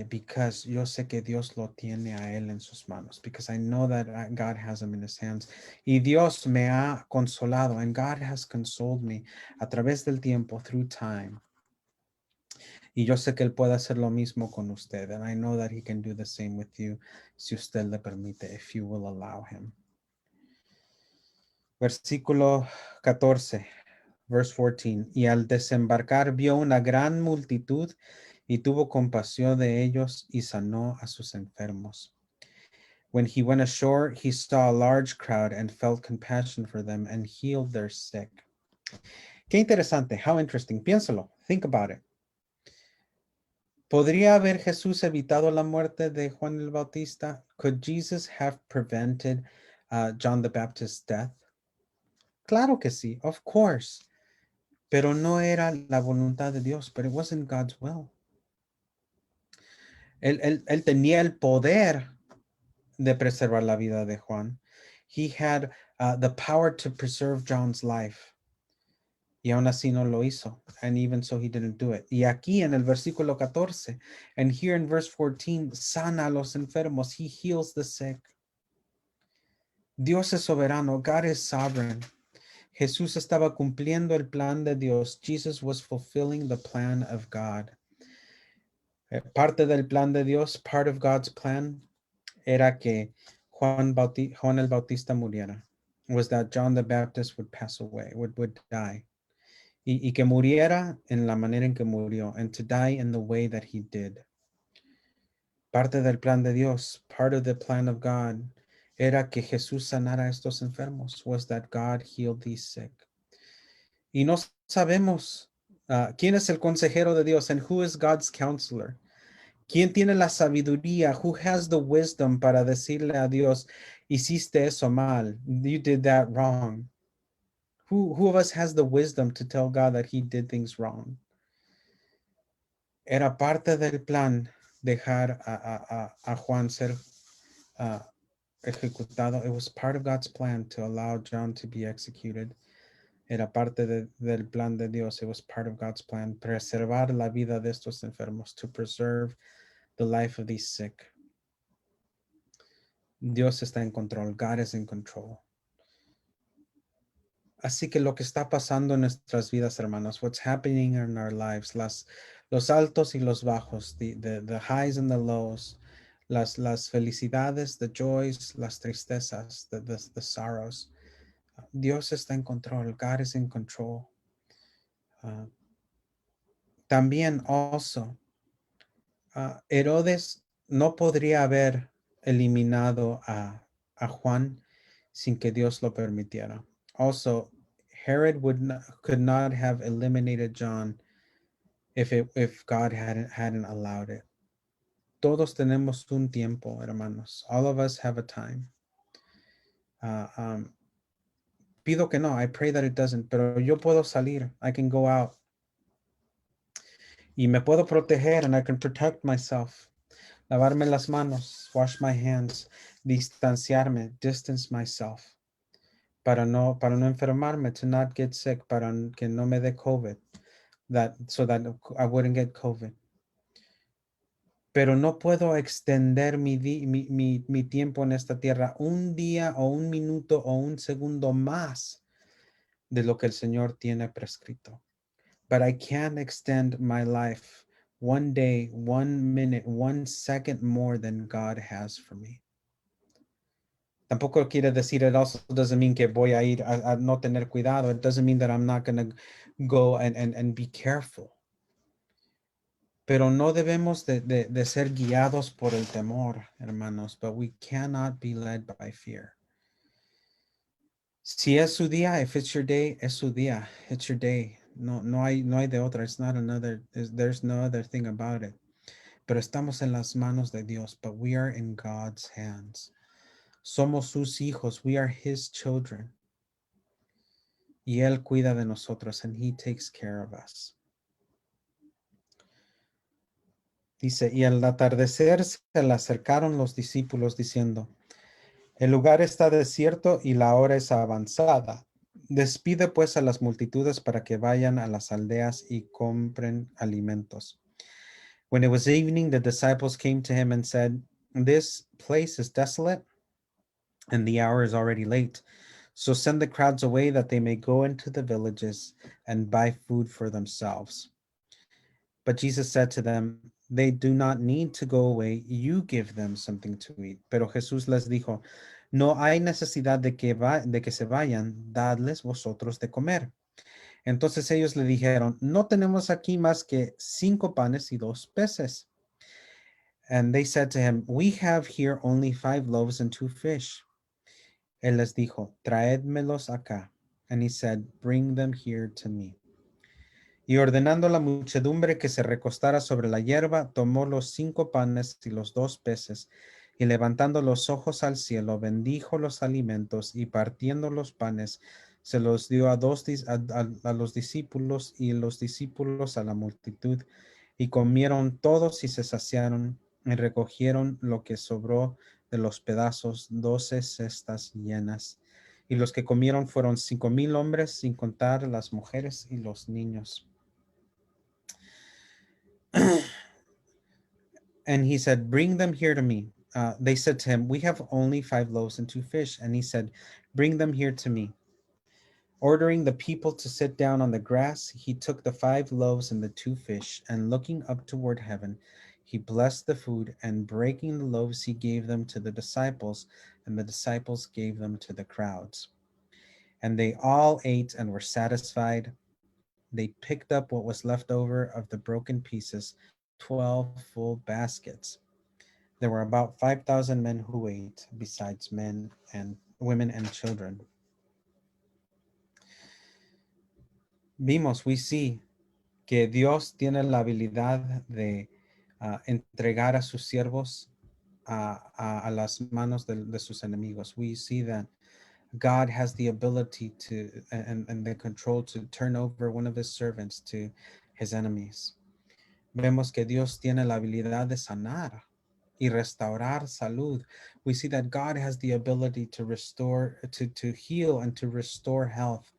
Because yo sé que Dios lo tiene a él en sus manos. Because I know that God has him in his hands. Y Dios me ha consolado, and God has consoled me a través del tiempo, through time. Y yo sé que él puede hacer lo mismo con usted. And I know that he can do the same with you, si usted le permite, if you will allow him. Versículo 14. Verse 14. Y al desembarcar vio una gran multitud y tuvo compasión de ellos y sanó a sus enfermos. When he went ashore, he saw a large crowd and felt compassion for them and healed their sick. Qué interesante. How interesting. Piénsalo. Think about it. ¿Podría haber Jesús evitado la muerte de Juan el Bautista? Could Jesus have prevented John the Baptist's death? Claro que sí, of course. Pero no era la voluntad de Dios, but it wasn't God's will. Él tenía el poder de preservar la vida de Juan. He had the power to preserve John's life. Y aún así no lo hizo. And even so, he didn't do it. Y aquí en el versículo 14, and here in verse 14, sana a los enfermos. He heals the sick. Dios es soberano. God is sovereign. Jesús estaba cumpliendo el plan de Dios. Jesus was fulfilling the plan of God. Parte del plan de Dios, part of God's plan, era que Juan el Bautista muriera. Was that John the Baptist would pass away, would die. Y que muriera en la manera en que murió, and to die in the way that he did. Parte del plan de Dios, part of the plan of God, era que Jesús sanara a estos enfermos, was that God healed these sick. Y no sabemos ¿Quién es el consejero de Dios? And who is God's counselor? ¿Quién tiene la sabiduría? Who has the wisdom para decirle a Dios, hiciste eso mal, you did that wrong? Who of us has the wisdom to tell God that he did things wrong? Era parte del plan dejar a Juan ser ejecutado. It was part of God's plan to allow John to be executed. Era parte del plan de Dios. It was part of God's plan. Preservar la vida de estos enfermos, to preserve the life of these sick. Dios está en control. God is in control. Así que lo que está pasando en nuestras vidas, hermanos, what's happening in our lives, los altos y los bajos, the highs and the lows, las felicidades, the joys, las tristezas, the sorrows. Dios está en control. God is in control. También also, Herodes no podría haber eliminado a Juan sin que Dios lo permitiera. Also, Herod could not have eliminated John if God hadn't allowed it. Todos tenemos un tiempo, hermanos. All of us have a time. Pido que no. I pray that it doesn't. Pero yo puedo salir. I can go out. Y me puedo proteger, and I can protect myself. Lavarme las manos, wash my hands, distanciarme, distance myself, para no enfermarme, to not get sick, para que no me dé COVID, so that I wouldn't get COVID. Pero no puedo extender mi tiempo en esta tierra un día o un minuto o un segundo más de lo que el Señor tiene prescrito. But I can't extend my life one day, 1 minute, 1 second more than God has for me. Tampoco quiere decir, it also doesn't mean que voy a ir a no tener cuidado. It doesn't mean that I'm not going to go and be careful. Pero no debemos de ser guiados por el temor, hermanos, but we cannot be led by fear. Si es su día, if it's your day, es su día. It's your day. No hay de otra. It's not another, there's no other thing about it. Pero estamos en las manos de Dios, but we are in God's hands. Somos sus hijos. We are his children. Y él cuida de nosotros, and he takes care of us. Dice, y al atardecer se le acercaron los discípulos diciendo, el lugar está desierto y la hora es avanzada. Despide pues a las multitudes para que vayan a las aldeas y compren alimentos. When it was evening, the disciples came to him and said, this place is desolate and the hour is already late. So send the crowds away that they may go into the villages and buy food for themselves. But Jesus said to them, they do not need to go away. You give them something to eat. Pero Jesús les dijo, no hay necesidad de que se vayan, dadles vosotros de comer. Entonces ellos le dijeron, no tenemos aquí más que 5 panes y 2 peces. And they said to him, we have here only 5 loaves and 2 fish. Él les dijo, traédmelos acá. And he said, bring them here to me. Y ordenando a la muchedumbre que se recostara sobre la hierba, tomó los 5 panes y los 2 peces, y levantando los ojos al cielo, bendijo los alimentos, y partiendo los panes, se los dio a los discípulos, y los discípulos a la multitud, y comieron todos y se saciaron, y recogieron lo que sobró de los pedazos, 12 cestas llenas. Y los que comieron fueron 5,000 hombres, sin contar las mujeres y los niños. And he said, bring them here to me. They said to him, we have only 5 loaves and 2 fish. And he said, bring them here to me. Ordering the people to sit down on the grass, he took the 5 loaves and the 2 fish, and looking up toward heaven, he blessed the food, and breaking the loaves, he gave them to the disciples, and the disciples gave them to the crowds. And they all ate and were satisfied. They picked up what was left over of the broken pieces, 12 full baskets. There were about 5,000 men who ate, besides men and women and children. We see que Dios tiene la habilidad de entregar a sus siervos a las manos de sus enemigos. We see that God has the ability to and the control to turn over one of his servants to his enemies. Vemos que Dios tiene la habilidad de sanar y restaurar salud. We see that God has the ability to restore, to heal and to restore health.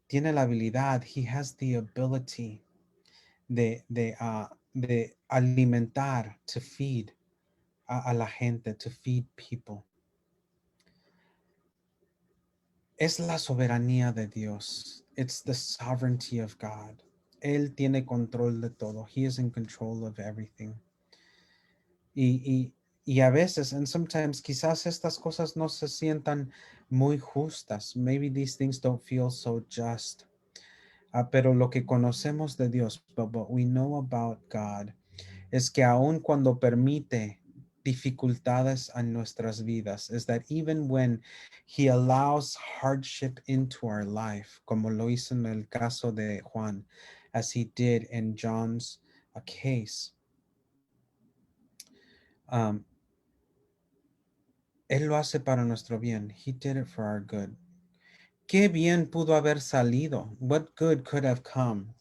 Tiene la habilidad, he has the ability de alimentar, to feed a la gente, to feed people. Es la soberanía de Dios. It's the sovereignty of God. Él tiene control de todo. He is in control of everything. Y a veces, and sometimes, quizás estas cosas no se sientan muy justas. Maybe these things don't feel so just. Pero lo que conocemos de Dios, but what we know about God, es que aun cuando permite dificultades en nuestras vidas, is that even when he allows hardship into our life, como lo hizo en el caso de Juan, as he did in John's case, él lo hace para nuestro bien. He did it for our good. ¿Qué bien pudo haber salido? What good could have come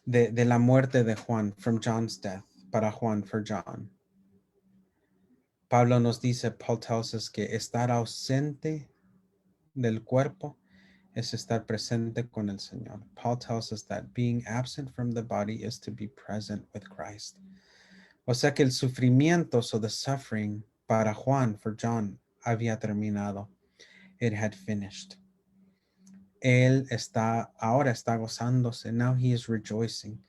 de la muerte de Juan, from John's death, para Juan, for John? Pablo nos dice, Paul tells us que estar ausente del cuerpo es estar presente con el Señor. Paul tells us that being absent from the body is to be present with Christ. O sea que el sufrimiento, so the suffering para Juan, for John, había terminado. It had finished. Él ahora está gozándose. Now he is rejoicing.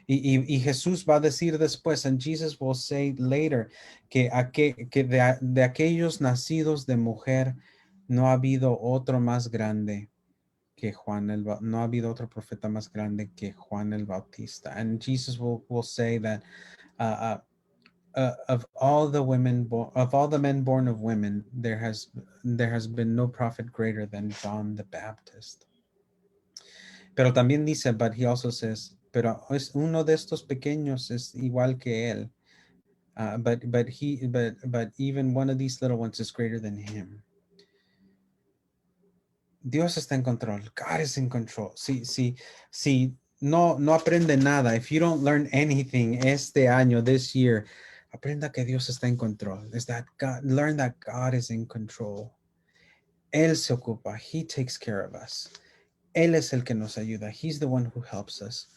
Y Jesús va a decir después, and Jesus will say later, que de aquellos nacidos de mujer no ha habido otro más grande que Juan no ha habido otro profeta más grande que Juan el Bautista. And Jesus will say that of all the men born of women, there has been no prophet greater than John the Baptist. Pero también dice, but he also says, pero es uno de estos pequeños es igual que él. But even one of these little ones is greater than him. Dios está en control. God is in control. Si no aprende nada, if you don't learn anything este año, this year, aprenda que Dios está en control. Learn that God is in control. Él se ocupa. He takes care of us. Él es el que nos ayuda. He's the one who helps us.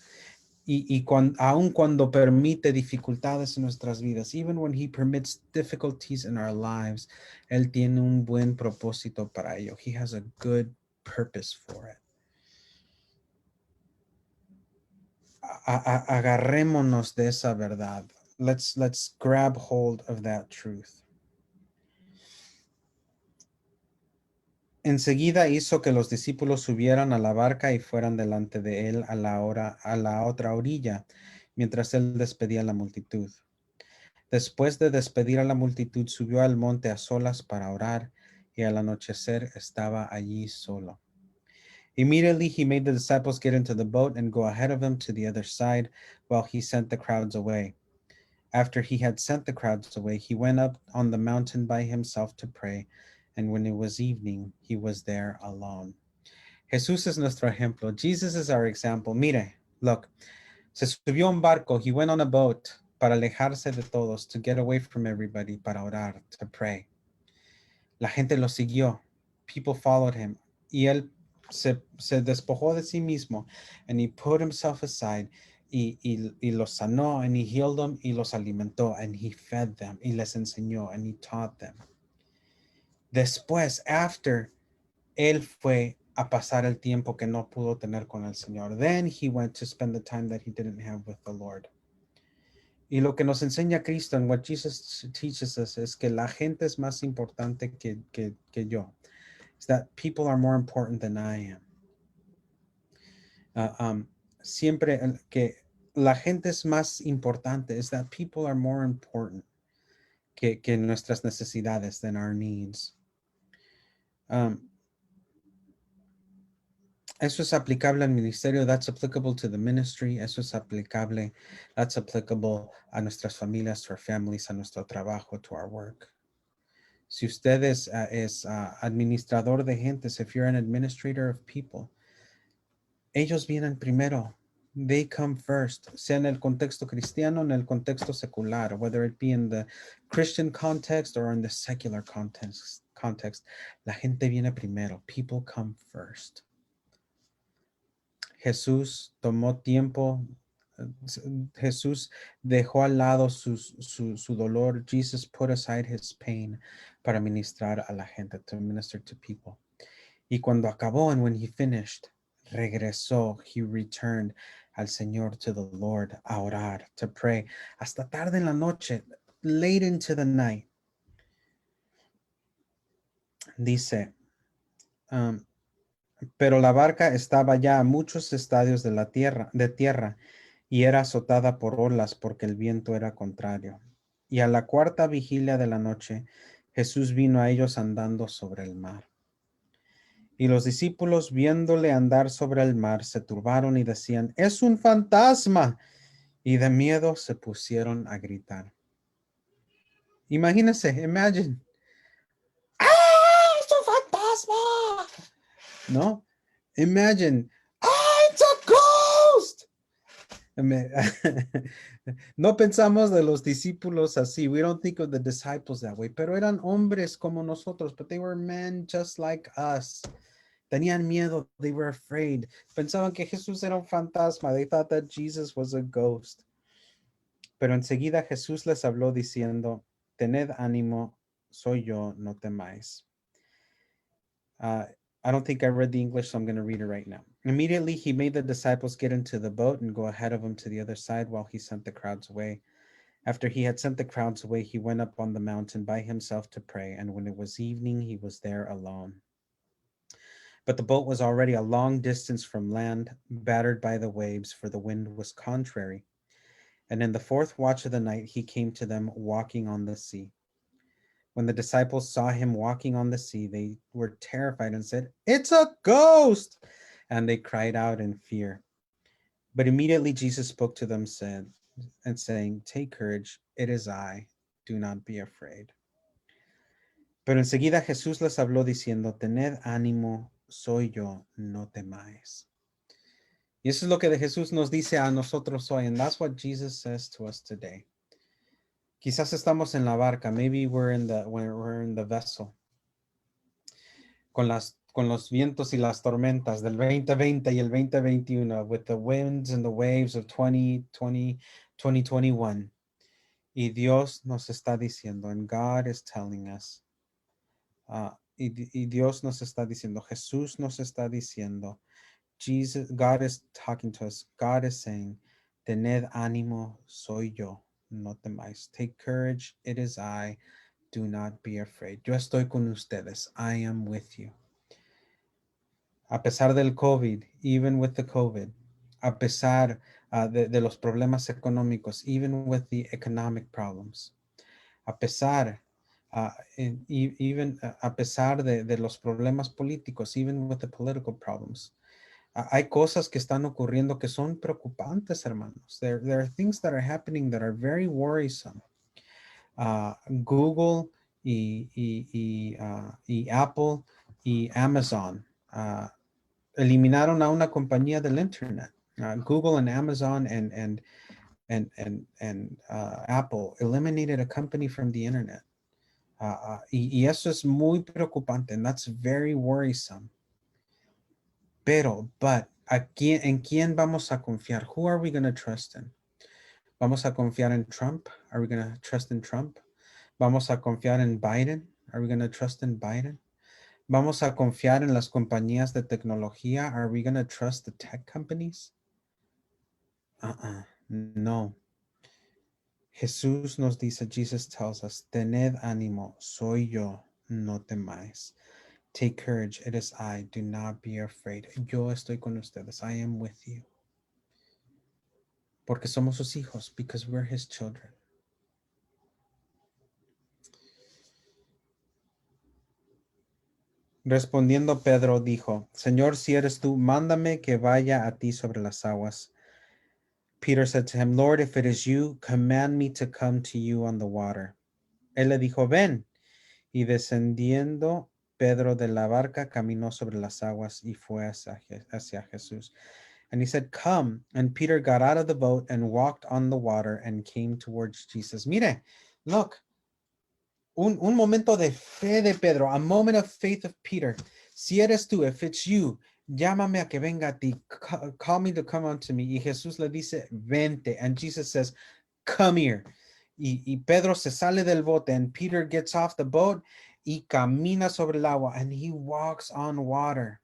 Aun cuando permite dificultades en nuestras vidas, even when he permits difficulties in our lives, Él tiene un buen propósito para ello. He has a good purpose for it. Agarrémonos de esa verdad. Let's grab hold of that truth. Enseguida hizo que los discípulos subieran a la barca y fueran delante de él a la otra orilla, mientras él despedía a la multitud. Después de despedir a la multitud, subió al monte a solas para orar, y al anochecer estaba allí solo. Immediately he made the disciples get into the boat and go ahead of him to the other side, while he sent the crowds away. After he had sent the crowds away, he went up on the mountain by himself to pray, and when it was evening, he was there alone. Jesús es nuestro ejemplo. Jesus is our example. Mire, look, se subió a un barco. He went on a boat para alejarse de todos, to get away from everybody, para orar, to pray. La gente lo siguió. People followed him. Y él se despojó de sí mismo, and he put himself aside, y los sanó, and he healed them, y los alimentó, and he fed them, y les enseñó, and he taught them. Después, after, él fue a pasar el tiempo que no pudo tener con el Señor. Then he went to spend the time that he didn't have with the Lord. Y lo que nos enseña Cristo, and what Jesus teaches us, es que la gente es más importante que yo. Is that people are more important than I am. Siempre que la gente es más importante, is that people are more important que nuestras necesidades, than our needs. Eso es aplicable al ministerio. That's applicable to the ministry. Eso es aplicable. That's applicable a nuestras familias, to our families, a nuestro trabajo, to our work. Si usted es administrador de gentes, if you're an administrator of people, ellos vienen primero. They come first, sea en el contexto cristiano, en el contexto secular, whether it be in the Christian context or in the secular context. La gente viene primero. People come first. Jesús tomó tiempo. Jesús dejó al lado su dolor. Jesus put aside his pain para ministrar a la gente, to minister to people. Y cuando acabó, and when he finished, regresó, he returned al Señor, to the Lord, a orar, to pray, hasta tarde en la noche, late into the night. Dice, pero la barca estaba ya a muchos estadios de tierra y era azotada por olas porque el viento era contrario. Y a la cuarta vigilia de la noche, Jesús vino a ellos andando sobre el mar. Y los discípulos, viéndole andar sobre el mar, se turbaron y decían, es un fantasma. Y de miedo se pusieron a gritar. Imagínense, imagine. ¡Ah, es un fantasma! ¿No? Imagine. ¡Ah, it's a ghost! No pensamos de los discípulos así. We don't think of the disciples that way. Pero eran hombres como nosotros. But they were men just like us. Tenían miedo. They were afraid. Pensaban que Jesús era un fantasma. They thought that Jesus was a ghost. Pero enseguida Jesús les habló diciendo, tened ánimo, soy yo, no temáis. I don't think I read the English, so I'm going to read it right now. Immediately he made the disciples get into the boat and go ahead of him to the other side while he sent the crowds away. After he had sent the crowds away, he went up on the mountain by himself to pray, and when it was evening, he was there alone. But the boat was already a long distance from land, battered by the waves, for the wind was contrary. And in the fourth watch of the night, he came to them walking on the sea. When the disciples saw him walking on the sea, they were terrified and said, it's a ghost! And they cried out in fear. But immediately Jesus spoke to them, saying, take courage, it is I, do not be afraid. Pero enseguida Jesús les habló diciendo, tened ánimo, soy yo, no temáis. Y eso es lo que Jesús nos dice a nosotros hoy, and that's what Jesus says to us today. Quizás estamos en la barca, maybe we're in the vessel, con los vientos y las tormentas del 2020 y el 2021, with the winds and the waves of 2020, 2021. Y Dios nos está diciendo, and God is telling us, y Dios nos está diciendo, Jesús nos está diciendo, God is talking to us. God is saying, tened ánimo, soy yo, no temáis. Take courage, it is I, do not be afraid. Yo estoy con ustedes. I am with you. A pesar del COVID, even with the COVID, a pesar de los problemas económicos, even with the economic problems, a pesar, even a pesar de los problemas políticos, even with the political problems, hay cosas que están ocurriendo que son preocupantes, hermanos. There are things that are happening that are very worrisome. Google y Apple y Amazon eliminaron a una compañía del Internet. Google and Amazon and Apple eliminated a company from the Internet. Y eso es muy preocupante, and that's very worrisome. But, ¿en quién vamos a confiar? Who are we going to trust in? ¿Vamos a confiar en Trump? Are we going to trust in Trump? ¿Vamos a confiar en Biden? Are we going to trust in Biden? ¿Vamos a confiar en las compañías de tecnología? Are we going to trust the tech companies? No. Jesús nos dice, Jesus tells us, tened ánimo, soy yo, no temáis. Take courage, it is I, do not be afraid. Yo estoy con ustedes, I am with you. Porque somos sus hijos, because we're his children. Respondiendo Pedro dijo, Señor, si eres tú, mándame que vaya a ti sobre las aguas. Peter said to him, Lord, if it is you, command me to come to you on the water. Él le dijo, ven. Y descendiendo Pedro de la barca, caminó sobre las aguas y fue hacia Jesús. And he said, come. And Peter got out of the boat and walked on the water and came towards Jesus. Mire, look, un momento de fe de Pedro, a moment of faith of Peter. Si eres tú, if it's you, llámame a que venga a ti. Call me to come unto me. Y Jesús le dice, vente. And Jesus says, come here. Y Pedro se sale del bote, and Peter gets off the boat y camina sobre el agua, and he walks on water.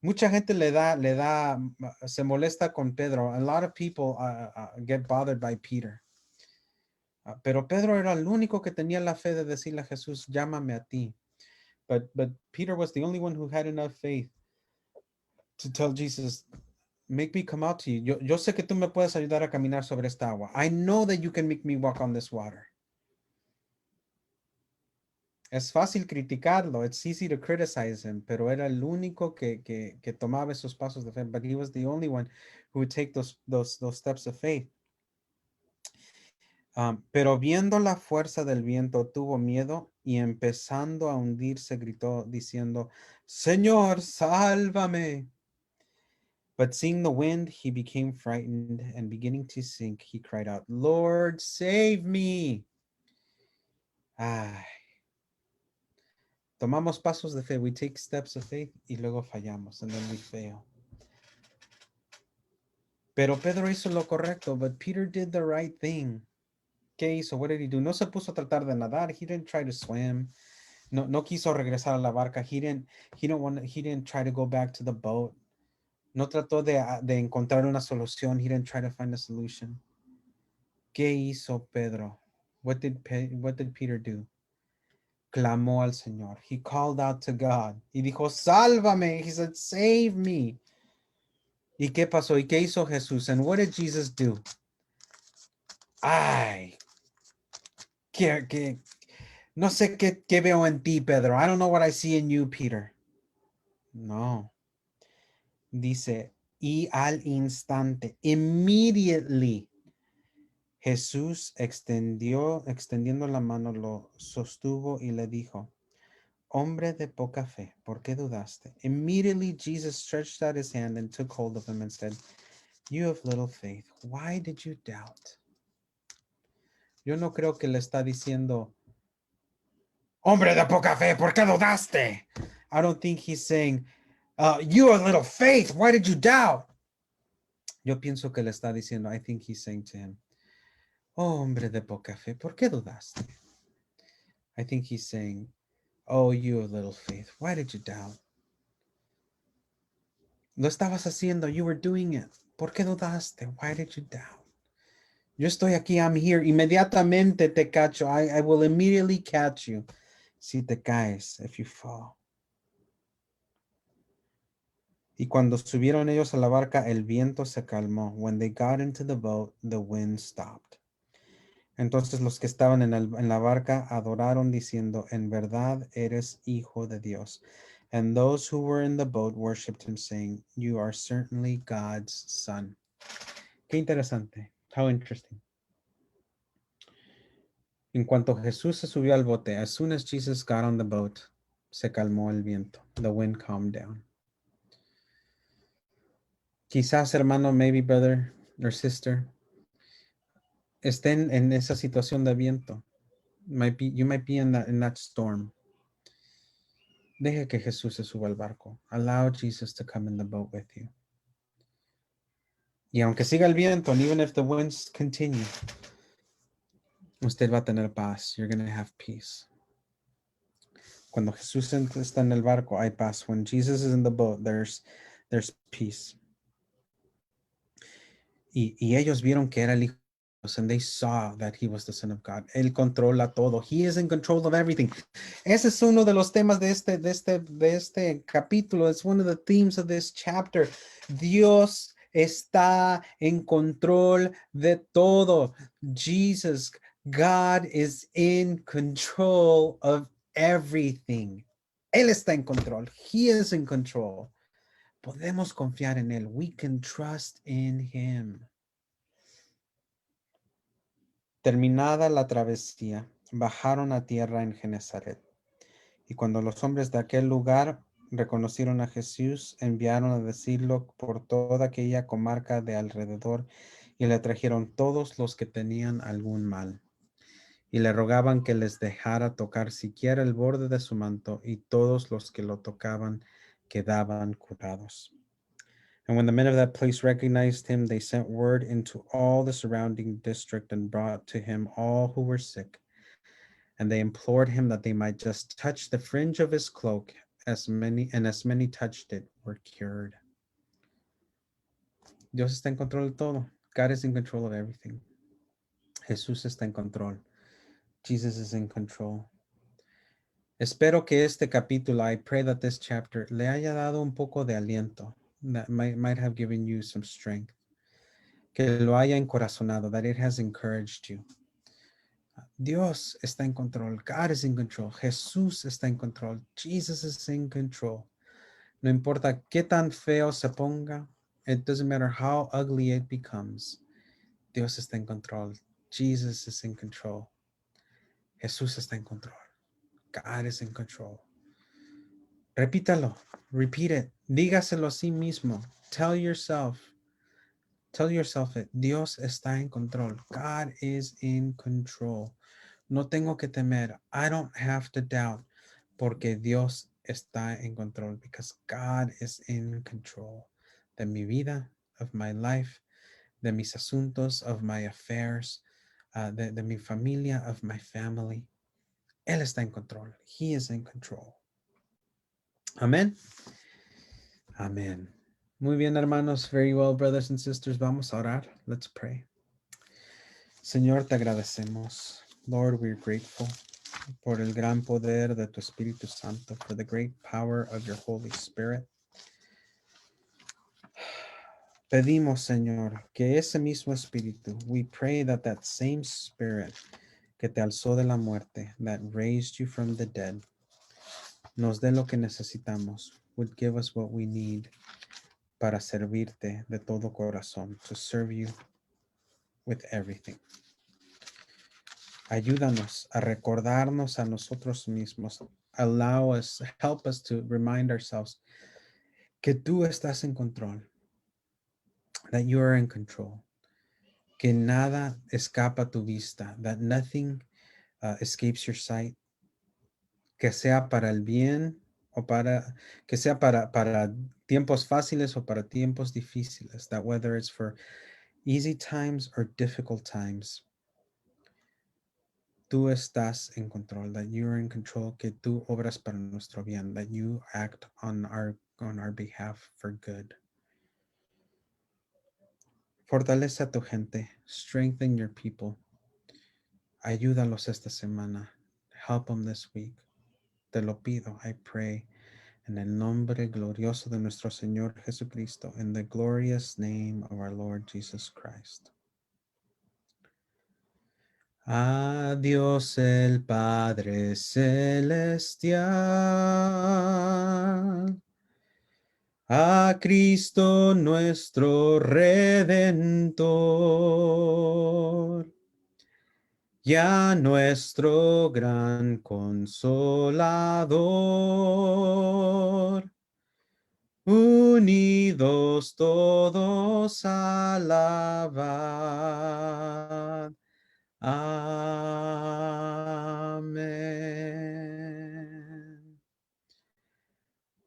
Mucha gente se molesta con Pedro. A lot of people get bothered by Peter. Pero Pedro era el único que tenía la fe de decirle a Jesús, llámame a ti. But Peter was the only one who had enough faith to tell Jesus, make me come out to you. Yo sé que tú me puedes ayudar a caminar sobre esta agua. I know that you can make me walk on this water. Es fácil criticarlo. It's easy to criticize him, pero era el único que tomaba esos pasos de fe. But he was the only one who would take those steps of faith. Pero viendo la fuerza del viento, tuvo miedo y empezando a hundirse, gritó diciendo, Señor, sálvame. But seeing the wind, he became frightened, and beginning to sink, he cried out, Lord, save me. Ay. Tomamos pasos de fe. We take steps of faith y luego fallamos, and then we fail. Pero Pedro hizo lo correcto, but Peter did the right thing. ¿Qué hizo? What did he do? No se puso a tratar de nadar. He didn't try to swim. No quiso regresar a la barca. He didn't try to go back to the boat. No trató de encontrar una solución. He didn't try to find a solution. ¿Qué hizo Pedro? What did Peter do? Clamó al Señor. He called out to God. Y dijo, sálvame. He said, save me. ¿Y qué pasó? ¿Y qué hizo Jesús? And what did Jesus do? Ay, no sé qué veo en ti, Pedro. I don't know what I see in you, Peter. No. Dice, y al instante, immediately, Jesús extendiendo la mano, lo sostuvo y le dijo, hombre de poca fe, ¿por qué dudaste? Immediately, Jesus stretched out his hand and took hold of him and said, you have little faith. Why did you doubt? Yo no creo que le está diciendo, hombre de poca fe, ¿por qué dudaste? I don't think he's saying, you have little faith, why did you doubt? Yo pienso que le está diciendo, I think he's saying to him, oh, hombre de poca fe, ¿por qué dudaste? I think he's saying, oh, you have little faith, why did you doubt? Lo estabas haciendo, you were doing it. ¿Por qué dudaste? Why did you doubt? Yo estoy aquí, I'm here. Inmediatamente te cacho. I will immediately catch you. Si te caes, if you fall. Y cuando subieron ellos a la barca, el viento se calmó. When they got into the boat, the wind stopped. Entonces los que estaban en la barca adoraron diciendo, en verdad eres hijo de Dios. And those who were in the boat worshipped him, saying, you are certainly God's son. Qué interesante. How interesting. En cuanto Jesús se subió al bote, as soon as Jesus got on the boat, se calmó el viento. The wind calmed down. Quizás, hermano, maybe brother or sister, estén en esa situación de viento. You might be in that storm. Deje que Jesús se suba al barco. Allow Jesus to come in the boat with you. Y aunque siga el viento, and even if the winds continue, usted va a tener paz. You're going to have peace. Cuando Jesús está en el barco, hay paz. When Jesus is in the boat, there's peace. Y ellos vieron que era el hijo de Dios, and they saw that he was the Son of God. Él controla todo. He is in control of everything. Ese es uno de los temas de este capítulo. It's one of the themes of this chapter. Dios está en control de todo. Jesus, God is in control of everything. Él está en control. He is in control. Podemos confiar en Él. We can trust in Him. Terminada la travesía, bajaron a tierra en Genezaret. Y cuando los hombres de aquel lugar reconocieron a Jesús, enviaron a decirlo por toda aquella comarca de alrededor y le trajeron todos los que tenían algún mal. Y le rogaban que les dejara tocar siquiera el borde de su manto, y todos los que lo tocaban quedaban curados. And when the men of that place recognized him, they sent word into all the surrounding district and brought to him all who were sick. And they implored him that they might just touch the fringe of his cloak, as many touched it were cured. Dios está en control de todo. God is in control of everything. Jesús está en control. Jesus is in control. Espero que este capítulo, I pray that this chapter, le haya dado un poco de aliento, that might have given you some strength, que lo haya encorazonado, that it has encouraged you. Dios está en control. God is in control. Jesús está en control. Jesus is in control. No importa qué tan feo se ponga, it doesn't matter how ugly it becomes. Dios está en control. Jesus is in control. Jesús está en control. God is in control. Repítalo. Repeat it. Dígaselo a sí mismo. Tell yourself it. Dios está en control. God is in control. No tengo que temer. I don't have to doubt. Porque Dios está en control. Because God is in control. De mi vida, of my life, de mis asuntos, of my affairs, de mi familia, of my family. Él está en control. He is in control. Amén. Amén. Muy bien, hermanos. Very well, brothers and sisters. Vamos a orar. Let's pray. Señor, te agradecemos. Lord, we're grateful por el gran poder de tu Espíritu Santo, for the great power of your Holy Spirit. Pedimos, Señor, que ese mismo Espíritu, we pray that that same Spirit que te alzó de la muerte, that raised you from the dead, nos dé lo que necesitamos, would give us what we need para servirte de todo corazón, to serve you with everything. Ayúdanos a recordarnos a nosotros mismos. Allow us, help us to remind ourselves que tú estás en control, that you are in control, que nada escapa a tu vista, that nothing escapes your sight, que sea para el bien o que sea para tiempos fáciles o para tiempos difíciles, that whether it's for easy times or difficult times, tú estás en control, that you are in control, que tú obras para nuestro bien, that you act on our behalf for good. Fortalece a tu gente, strengthen your people. Ayúdalos esta semana. Help them this week. Te lo pido, I pray, en el nombre glorioso de nuestro Señor Jesucristo, in the glorious name of our Lord Jesus Christ. A Dios el Padre Celestial, a Cristo nuestro Redentor, y a nuestro gran Consolador, unidos todos alabad. Amen.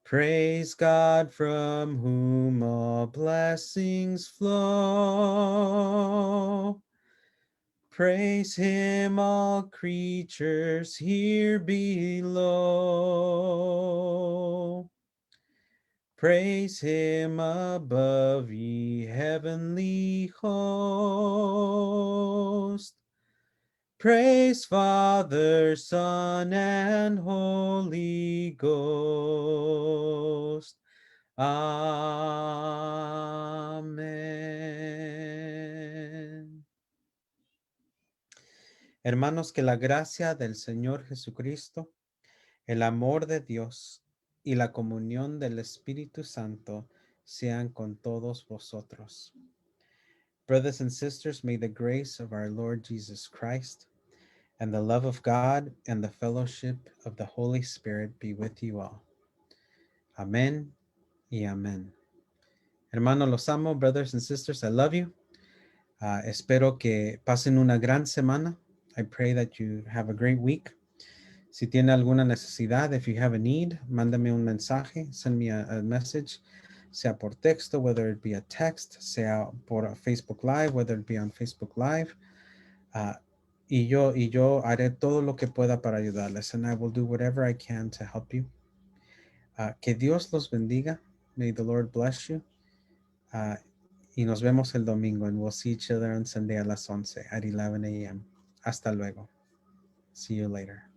Praise God from whom all blessings flow. Praise him, all creatures here below. Praise him above, ye heavenly host. Praise Father, Son, and Holy Ghost. Amén. Hermanos, que la gracia del Señor Jesucristo, El amor de Dios y la comunión del Espíritu Santo sean con todos vosotros. Brothers and sisters, may the grace of our Lord Jesus Christ and the love of God and the fellowship of the Holy Spirit be with you all. Amén y amén. Hermanos, los amo. Brothers and sisters, I love you. Espero que pasen una gran semana. I pray that you have a great week. Si tiene alguna necesidad, if you have a need, mándame un mensaje, send me a message, sea por texto, whether it be a text, sea por Facebook Live, whether it be on Facebook Live. Y yo haré todo lo que pueda para ayudarles, and I will do whatever I can to help you. Que Dios los bendiga. May the Lord bless you. Y nos vemos el domingo, and we'll see each other on Sunday a las 11 at 11 a.m. Hasta luego. See you later.